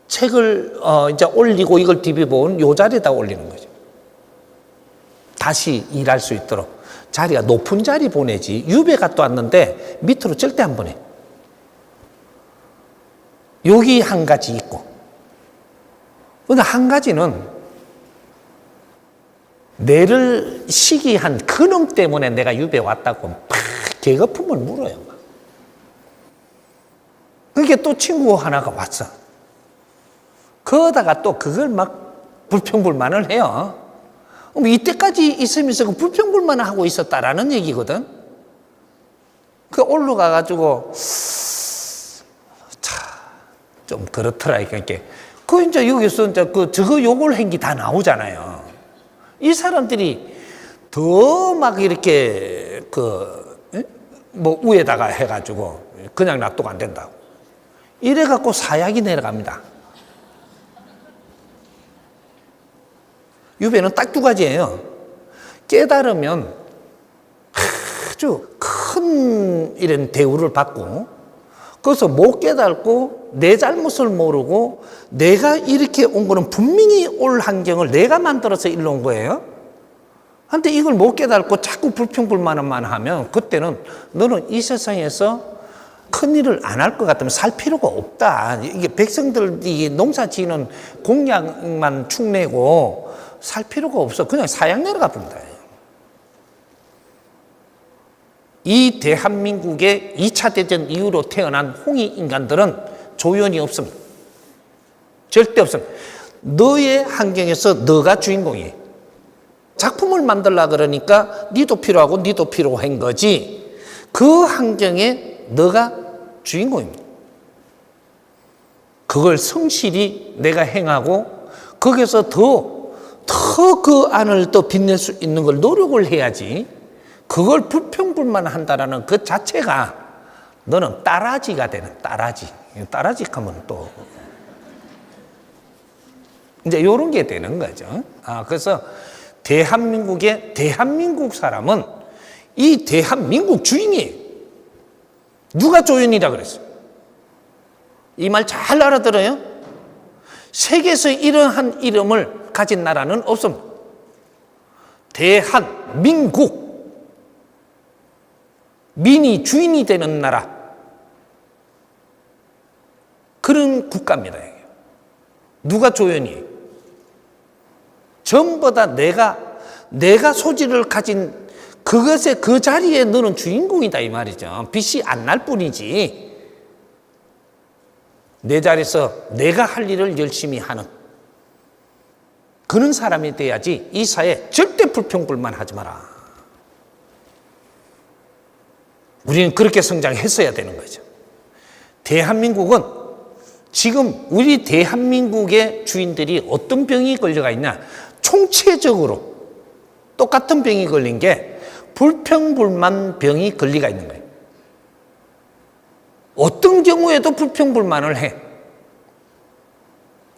책을 이제 올리고 이걸 뒤집어온 요 자리에다 올리는 거죠. 다시 일할 수 있도록. 자리가 높은 자리 보내지. 유배 갔다 왔는데 밑으로 절대 안 보내. 여기 한 가지 있고. 근데 한 가지는 내를 시기한 그놈 때문에 내가 유배 왔다고 개거품을 물어요. 그게 또 친구 하나가 왔어. 그러다가 또 그걸 막 불평불만을 해요. 이때까지 있으면서 그 불평불만을 하고 있었다라는 얘기거든. 그 올라가가지고, 좀 그렇더라. 이렇게. 이제 여기서 이제 저거 요걸 한 게 다 나오잖아요. 이 사람들이 더 막 이렇게 뭐 위에다가 해가지고 그냥 놔두고 안 된다고. 이래갖고 사약이 내려갑니다. 유배는 딱 두 가지예요. 깨달으면 아주 큰 이런 대우를 받고, 그래서 못 깨닫고 내 잘못을 모르고 내가 이렇게 온 거는 분명히 올 환경을 내가 만들어서 일로 온 거예요. 근데 이걸 못 깨닫고 자꾸 불평불만만 하면 그때는 너는 이 세상에서 큰 일을 안 할 것 같으면 살 필요가 없다. 이게 백성들이 농사 지는 공약만 축내고 살 필요가 없어. 그냥 사양 내려가 본다. 이 대한민국의 2차 대전 이후로 태어난 홍익 인간들은 조연이 없습니다. 절대 없습니다. 너의 환경에서 너가 주인공이에요. 작품을 만들려고 그러니까 니도 필요하고 니도 필요한 거지, 그 환경에 너가 주인공입니다. 그걸 성실히 내가 행하고 거기서 더 그 안을 또 빛낼 수 있는 걸 노력을 해야지, 그걸 불평불만한다라는 그 자체가 너는 따라지가 되는, 따라지 하면 또 이제 이런 게 되는 거죠. 그래서 대한민국 사람은 이 대한민국 주인이에요. 누가 조연이라 그랬어요? 이 말 잘 알아들어요? 세계에서 이러한 이름을 가진 나라는 없습니다. 대한민국. 민이 주인이 되는 나라. 그런 국가입니다. 누가 조연이에요? 전부 다 내가 소질을 가진 그것의 그 자리에 너는 주인공이다 이 말이죠. 빛이 안 날 뿐이지. 내 자리에서 내가 할 일을 열심히 하는 그런 사람이 돼야지. 이 사회에 절대 불평불만하지 마라. 우리는 그렇게 성장했어야 되는 거죠. 대한민국은 지금 우리 대한민국의 주인들이 어떤 병이 걸려가 있냐? 총체적으로 똑같은 병이 걸린 게 불평불만 병이 걸리가 있는 거예요. 어떤 경우에도 불평불만을 해.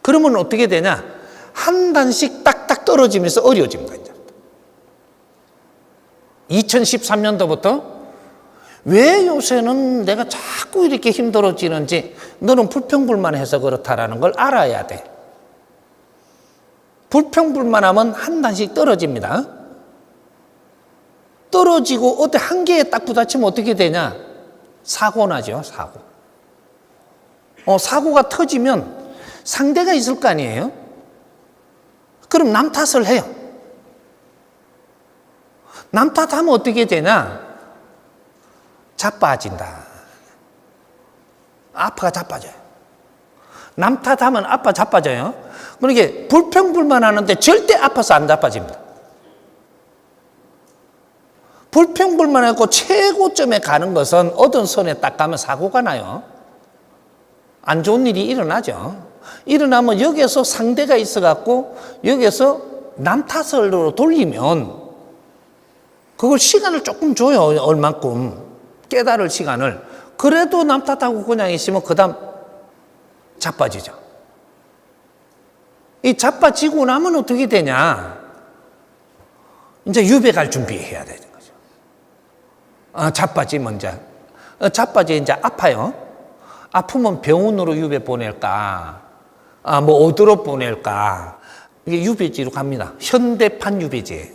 그러면 어떻게 되냐? 한 단씩 딱딱 떨어지면서 어려워진 거예요. 2013년도부터 왜 요새는 내가 자꾸 이렇게 힘들어지는지 너는 불평불만해서 그렇다라는 걸 알아야 돼. 불평불만하면 한 단씩 떨어집니다. 떨어지고 어때 한계에 딱 부딪히면 어떻게 되냐? 사고 나죠, 사고. 사고가 터지면 상대가 있을 거 아니에요? 그럼 남 탓을 해요. 남 탓하면 어떻게 되냐? 자빠진다. 아빠가 자빠져요. 남 탓하면 아빠 자빠져요. 그러니까 불평불만하는데 절대 아파서 안 자빠집니다. 불평불만하고 최고점에 가는 것은 어떤 선에 딱 가면 사고가 나요. 안 좋은 일이 일어나죠. 일어나면 여기에서 상대가 있어갖고 여기에서 남 탓으로 돌리면 그걸 시간을 조금 줘요. 얼만큼 깨달을 시간을. 그래도 남 탓하고 그냥 있으면 그 다음 자빠지죠. 이 자빠지고 나면 어떻게 되냐? 이제 유배 갈 준비해야 되는 거죠. 자빠지면 이제 이제 아파요. 아프면 병원으로 유배 보낼까? 뭐 어디로 보낼까? 이게 유배지로 갑니다. 현대판 유배지.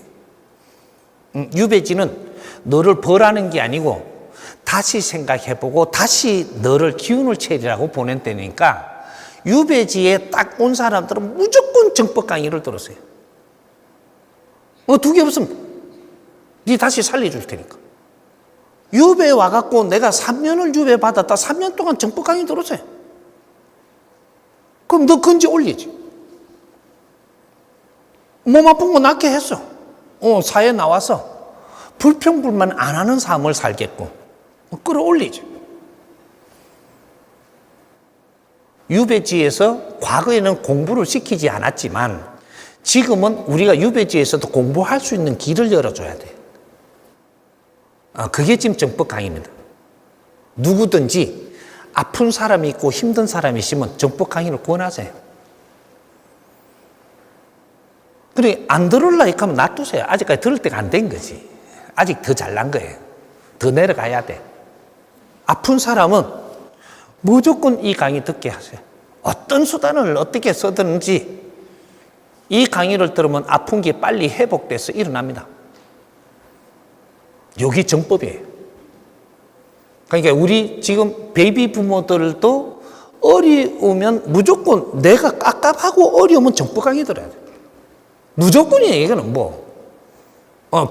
유배지는 너를 벌하는 게 아니고 다시 생각해보고 다시 너를 기운을 차리라고 보낸다니까 유배지에 딱 온 사람들은 무조건 정법 강의를 들었어요. 두 개 없으면 네 다시 살려줄 테니까. 유배 와갖고 내가 3년을 유배 받았다. 3년 동안 정법 강의 들었어요. 그럼 너 건지 올리지. 몸 아픈 거 낫게 했어. 사회에 나와서 불평불만 안 하는 삶을 살겠고 끌어올리지. 유배지에서 과거에는 공부를 시키지 않았지만 지금은 우리가 유배지에서도 공부할 수 있는 길을 열어줘야 돼. 그게 지금 정법 강의입니다. 누구든지 아픈 사람이 있고 힘든 사람이 있으면 정법 강의를 권하세요. 그래 안 들을라 하면 놔두세요. 아직까지 들을 때가 안 된 거지. 아직 더 잘난 거예요. 더 내려가야 돼. 아픈 사람은 무조건 이 강의 듣게 하세요. 어떤 수단을 어떻게 쓰든지 이 강의를 들으면 아픈 게 빨리 회복돼서 일어납니다. 여기 정법이에요. 그러니까 우리 지금 베이비 부모들도 어려우면 무조건 내가 깝깝하고 어려우면 정법 강의 들어야 돼. 무조건이에요. 이거는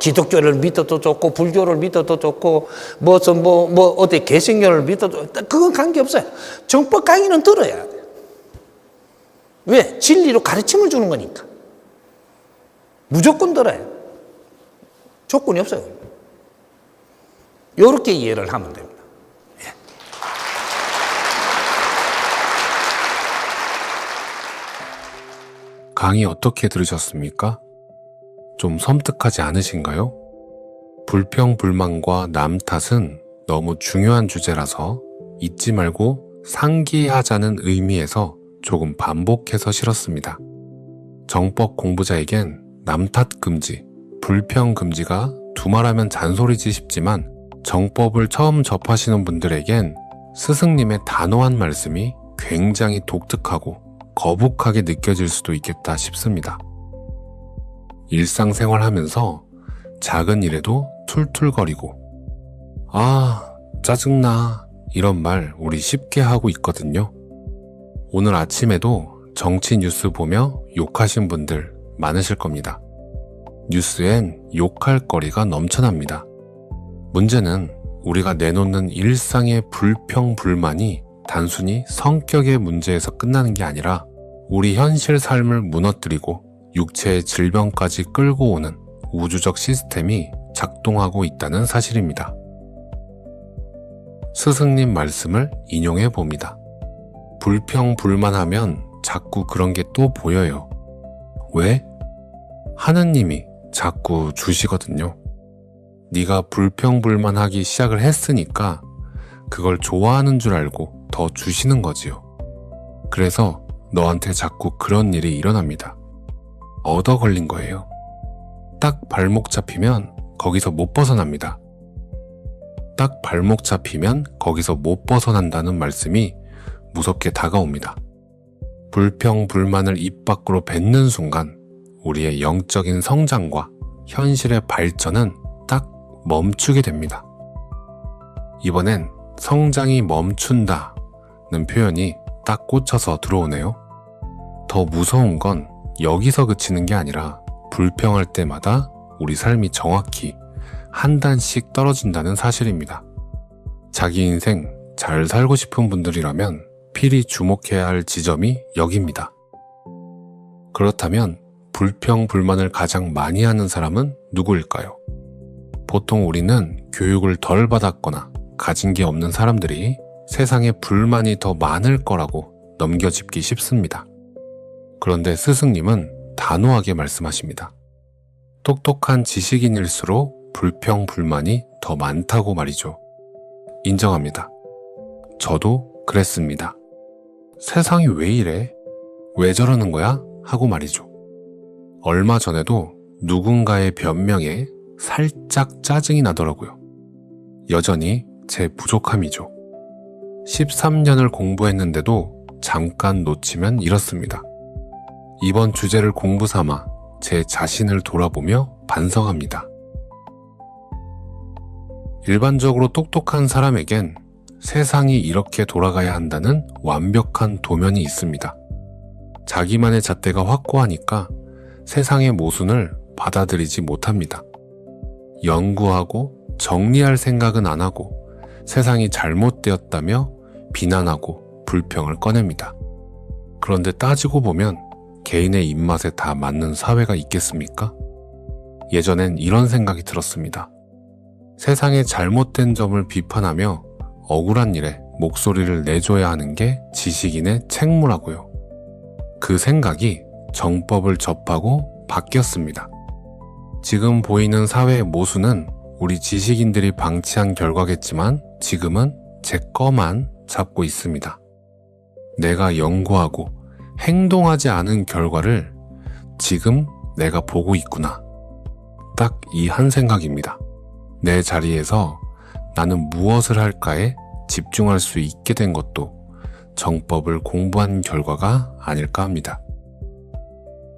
기독교를 믿어도 좋고 불교를 믿어도 좋고 어디 개신교를 믿어도 그건 관계없어요. 정법 강의는 들어야 돼. 왜? 진리로 가르침을 주는 거니까. 무조건 들어야 돼. 조건이 없어요. 이렇게 이해를 하면 됩니다. 강의 어떻게 들으셨습니까? 좀 섬뜩하지 않으신가요? 불평불만과 남 탓은 너무 중요한 주제라서 잊지 말고 상기하자는 의미에서 조금 반복해서 실었습니다. 정법 공부자에겐 남 탓 금지, 불평 금지가 두말하면 잔소리지 싶지만 정법을 처음 접하시는 분들에겐 스승님의 단호한 말씀이 굉장히 독특하고 거북하게 느껴질 수도 있겠다 싶습니다. 일상생활 하면서 작은 일에도 툴툴거리고 짜증나 이런 말 우리 쉽게 하고 있거든요. 오늘 아침에도 정치 뉴스 보며 욕하신 분들 많으실 겁니다. 뉴스엔 욕할 거리가 넘쳐납니다. 문제는 우리가 내놓는 일상의 불평, 불만이 단순히 성격의 문제에서 끝나는 게 아니라 우리 현실 삶을 무너뜨리고 육체의 질병까지 끌고 오는 우주적 시스템이 작동하고 있다는 사실입니다. 스승님 말씀을 인용해 봅니다. 불평, 불만하면 자꾸 그런 게 또 보여요. 왜? 하느님이 자꾸 주시거든요. 네가 불평불만하기 시작을 했으니까 그걸 좋아하는 줄 알고 더 주시는 거지요. 그래서 너한테 자꾸 그런 일이 일어납니다. 얻어 걸린 거예요. 딱 발목 잡히면 거기서 못 벗어납니다. 딱 발목 잡히면 거기서 못 벗어난다는 말씀이 무섭게 다가옵니다. 불평, 불만을 입 밖으로 뱉는 순간 우리의 영적인 성장과 현실의 발전은 딱 멈추게 됩니다. 이번엔 성장이 멈춘다는 표현이 딱 꽂혀서 들어오네요. 더 무서운 건 여기서 그치는 게 아니라 불평할 때마다 우리 삶이 정확히 한 단씩 떨어진다는 사실입니다. 자기 인생 잘 살고 싶은 분들이라면 필히 주목해야 할 지점이 여기입니다. 그렇다면 불평, 불만을 가장 많이 하는 사람은 누구일까요? 보통 우리는 교육을 덜 받았거나 가진 게 없는 사람들이 세상에 불만이 더 많을 거라고 넘겨짚기 쉽습니다. 그런데 스승님은 단호하게 말씀하십니다. 똑똑한 지식인일수록 불평, 불만이 더 많다고 말이죠. 인정합니다. 저도 그랬습니다. 세상이 왜 이래? 왜 저러는 거야? 하고 말이죠. 얼마 전에도 누군가의 변명에 살짝 짜증이 나더라고요. 여전히 제 부족함이죠. 13년을 공부했는데도 잠깐 놓치면 이렇습니다. 이번 주제를 공부 삼아 제 자신을 돌아보며 반성합니다. 일반적으로 똑똑한 사람에겐 세상이 이렇게 돌아가야 한다는 완벽한 도면이 있습니다. 자기만의 잣대가 확고하니까 세상의 모순을 받아들이지 못합니다. 연구하고 정리할 생각은 안 하고 세상이 잘못되었다며 비난하고 불평을 꺼냅니다. 그런데 따지고 보면 개인의 입맛에 다 맞는 사회가 있겠습니까? 예전엔 이런 생각이 들었습니다. 세상의 잘못된 점을 비판하며 억울한 일에 목소리를 내줘야 하는 게 지식인의 책무라고요. 그 생각이 정법을 접하고 바뀌었습니다. 지금 보이는 사회의 모순은 우리 지식인들이 방치한 결과겠지만 지금은 제 거만 잡고 있습니다. 내가 연구하고 행동하지 않은 결과를 지금 내가 보고 있구나. 딱 이 한 생각입니다. 내 자리에서 나는 무엇을 할까에 집중할 수 있게 된 것도 정법을 공부한 결과가 아닐까 합니다.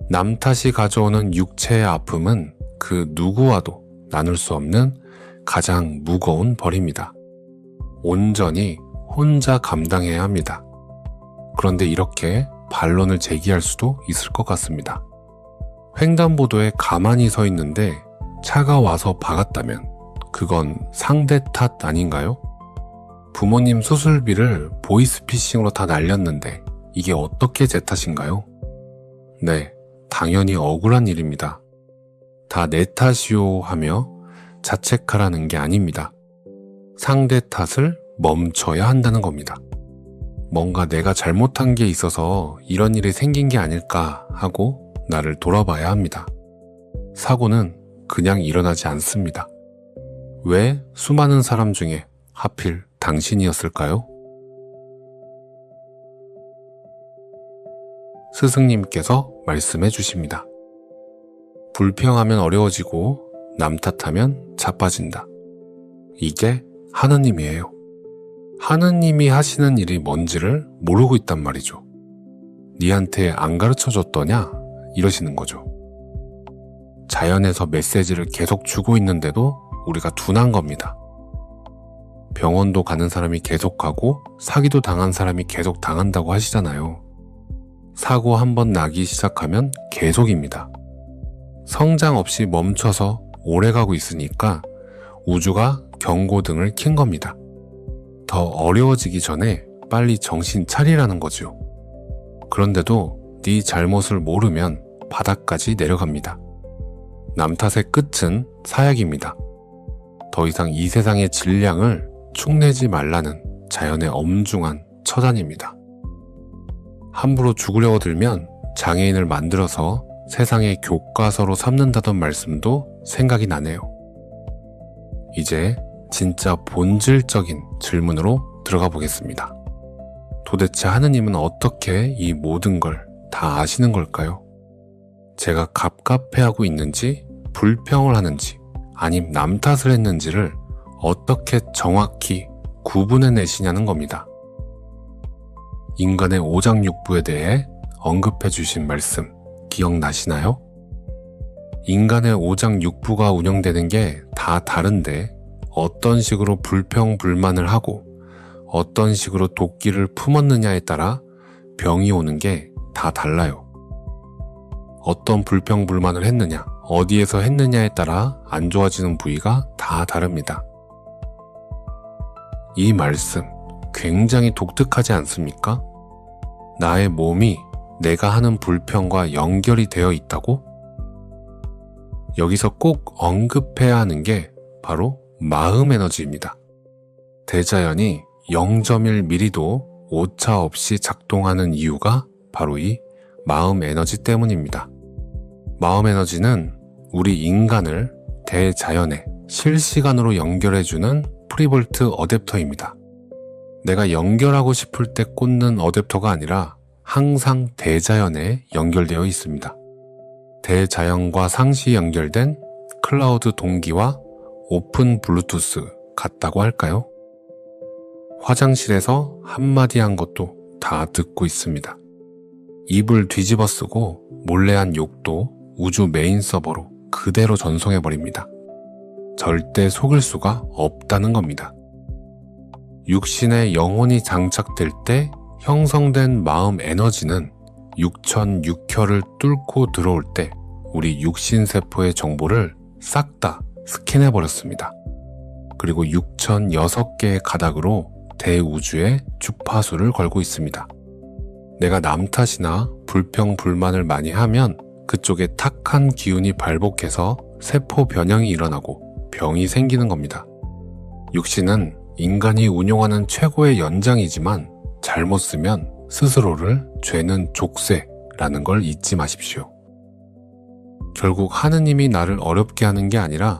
남 탓이 가져오는 육체의 아픔은 그 누구와도 나눌 수 없는 가장 무거운 벌입니다. 온전히 혼자 감당해야 합니다. 그런데 이렇게 반론을 제기할 수도 있을 것 같습니다. 횡단보도에 가만히 서 있는데 차가 와서 박았다면 그건 상대 탓 아닌가요? 부모님 수술비를 보이스피싱으로 다 날렸는데 이게 어떻게 제 탓인가요? 네, 당연히 억울한 일입니다. 다 내 탓이요 하며 자책하라는 게 아닙니다. 상대 탓을 멈춰야 한다는 겁니다. 뭔가 내가 잘못한 게 있어서 이런 일이 생긴 게 아닐까 하고 나를 돌아봐야 합니다. 사고는 그냥 일어나지 않습니다. 왜 수많은 사람 중에 하필 당신이었을까요? 스승님께서 말씀해 주십니다. 불평하면 어려워지고 남 탓하면 자빠진다. 이게 하느님이에요. 하느님이 하시는 일이 뭔지를 모르고 있단 말이죠. 니한테 안 가르쳐 줬더냐? 이러시는 거죠. 자연에서 메시지를 계속 주고 있는데도 우리가 둔한 겁니다. 병원도 가는 사람이 계속 가고 사기도 당한 사람이 계속 당한다고 하시잖아요. 사고 한번 나기 시작하면 계속입니다. 성장 없이 멈춰서 오래 가고 있으니까 우주가 경고등을 킨 겁니다. 더 어려워지기 전에 빨리 정신 차리라는 거죠. 그런데도 네 잘못을 모르면 바닥까지 내려갑니다. 남 탓의 끝은 사약입니다. 더 이상 이 세상의 질량을 축내지 말라는 자연의 엄중한 처단입니다. 함부로 죽으려고 들면 장애인을 만들어서 세상의 교과서로 삼는다던 말씀도 생각이 나네요. 이제 진짜 본질적인 질문으로 들어가 보겠습니다. 도대체 하느님은 어떻게 이 모든 걸 다 아시는 걸까요? 제가 갑갑해하고 있는지, 불평을 하는지, 아님 남 탓을 했는지를 어떻게 정확히 구분해 내시냐는 겁니다. 인간의 오장육부에 대해 언급해 주신 말씀 기억나시나요? 인간의 오장육부가 운영되는 게 다 다른데 어떤 식으로 불평불만을 하고 어떤 식으로 도끼를 품었느냐에 따라 병이 오는 게 다 달라요. 어떤 불평불만을 했느냐, 어디에서 했느냐에 따라 안 좋아지는 부위가 다 다릅니다. 이 말씀 굉장히 독특하지 않습니까? 나의 몸이 내가 하는 불평과 연결이 되어 있다고? 여기서 꼭 언급해야 하는 게 바로 마음 에너지입니다. 대자연이 0.1mm도 오차 없이 작동하는 이유가 바로 이 마음 에너지 때문입니다. 마음 에너지는 우리 인간을 대자연에 실시간으로 연결해주는 프리볼트 어댑터입니다. 내가 연결하고 싶을 때 꽂는 어댑터가 아니라 항상 대자연에 연결되어 있습니다. 대자연과 상시 연결된 클라우드 동기와 오픈 블루투스 같다고 할까요? 화장실에서 한마디 한 것도 다 듣고 있습니다. 입을 뒤집어 쓰고 몰래 한 욕도 우주 메인 서버로 그대로 전송해버립니다. 절대 속일 수가 없다는 겁니다. 육신에 영혼이 장착될 때 형성된 마음 에너지는 6006혈을 뚫고 들어올 때 우리 육신세포의 정보를 싹 다 스캔해버렸습니다. 그리고 6006개의 가닥으로 대우주의 주파수를 걸고 있습니다. 내가 남 탓이나 불평불만을 많이 하면 그쪽에 탁한 기운이 발복해서 세포 변형이 일어나고 병이 생기는 겁니다. 육신은 인간이 운용하는 최고의 연장이지만 잘못 쓰면 스스로를 죄는 족쇄라는 걸 잊지 마십시오. 결국 하느님이 나를 어렵게 하는 게 아니라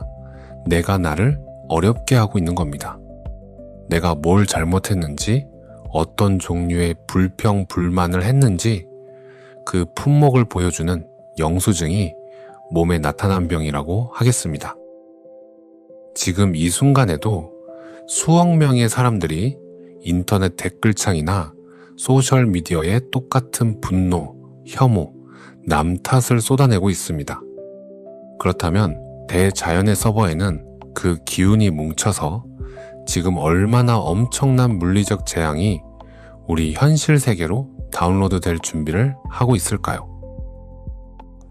내가 나를 어렵게 하고 있는 겁니다. 내가 뭘 잘못했는지, 어떤 종류의 불평, 불만을 했는지 그 품목을 보여주는 영수증이 몸에 나타난 병이라고 하겠습니다. 지금 이 순간에도 수억 명의 사람들이 인터넷 댓글창이나 소셜미디어에 똑같은 분노, 혐오, 남 탓을 쏟아내고 있습니다. 그렇다면 대자연의 서버에는 그 기운이 뭉쳐서 지금 얼마나 엄청난 물리적 재앙이 우리 현실 세계로 다운로드 될 준비를 하고 있을까요?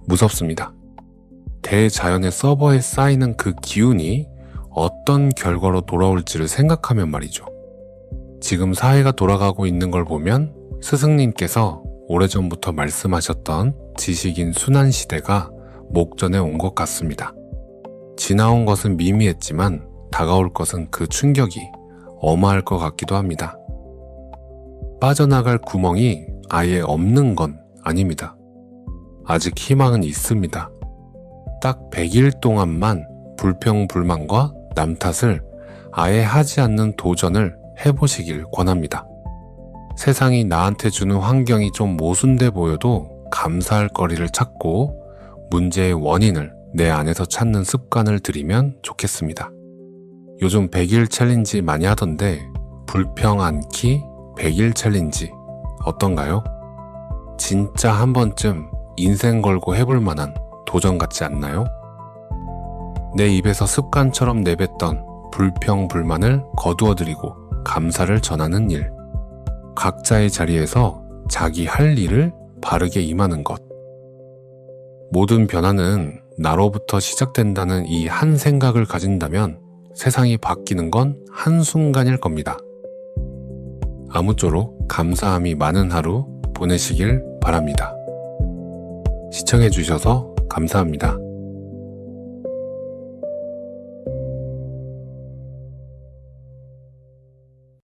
무섭습니다. 대자연의 서버에 쌓이는 그 기운이 어떤 결과로 돌아올지를 생각하면 말이죠. 지금 사회가 돌아가고 있는 걸 보면 스승님께서 오래전부터 말씀하셨던 지식인 순환시대가 목전에 온 것 같습니다. 지나온 것은 미미했지만 다가올 것은 그 충격이 어마할 것 같기도 합니다. 빠져나갈 구멍이 아예 없는 건 아닙니다. 아직 희망은 있습니다. 딱 100일 동안만 불평불만과 남 탓을 아예 하지 않는 도전을 해보시길 권합니다. 세상이 나한테 주는 환경이 좀 모순돼 보여도 감사할 거리를 찾고 문제의 원인을 내 안에서 찾는 습관을 들이면 좋겠습니다. 요즘 100일 챌린지 많이 하던데 불평 않기 100일 챌린지 어떤가요? 진짜 한 번쯤 인생 걸고 해볼 만한 도전 같지 않나요? 내 입에서 습관처럼 내뱉던 불평, 불만을 거두어드리고 감사를 전하는 일. 각자의 자리에서 자기 할 일을 바르게 임하는 것. 모든 변화는 나로부터 시작된다는 이 한 생각을 가진다면 세상이 바뀌는 건 한순간일 겁니다. 아무쪼록 감사함이 많은 하루 보내시길 바랍니다. 시청해주셔서 감사합니다.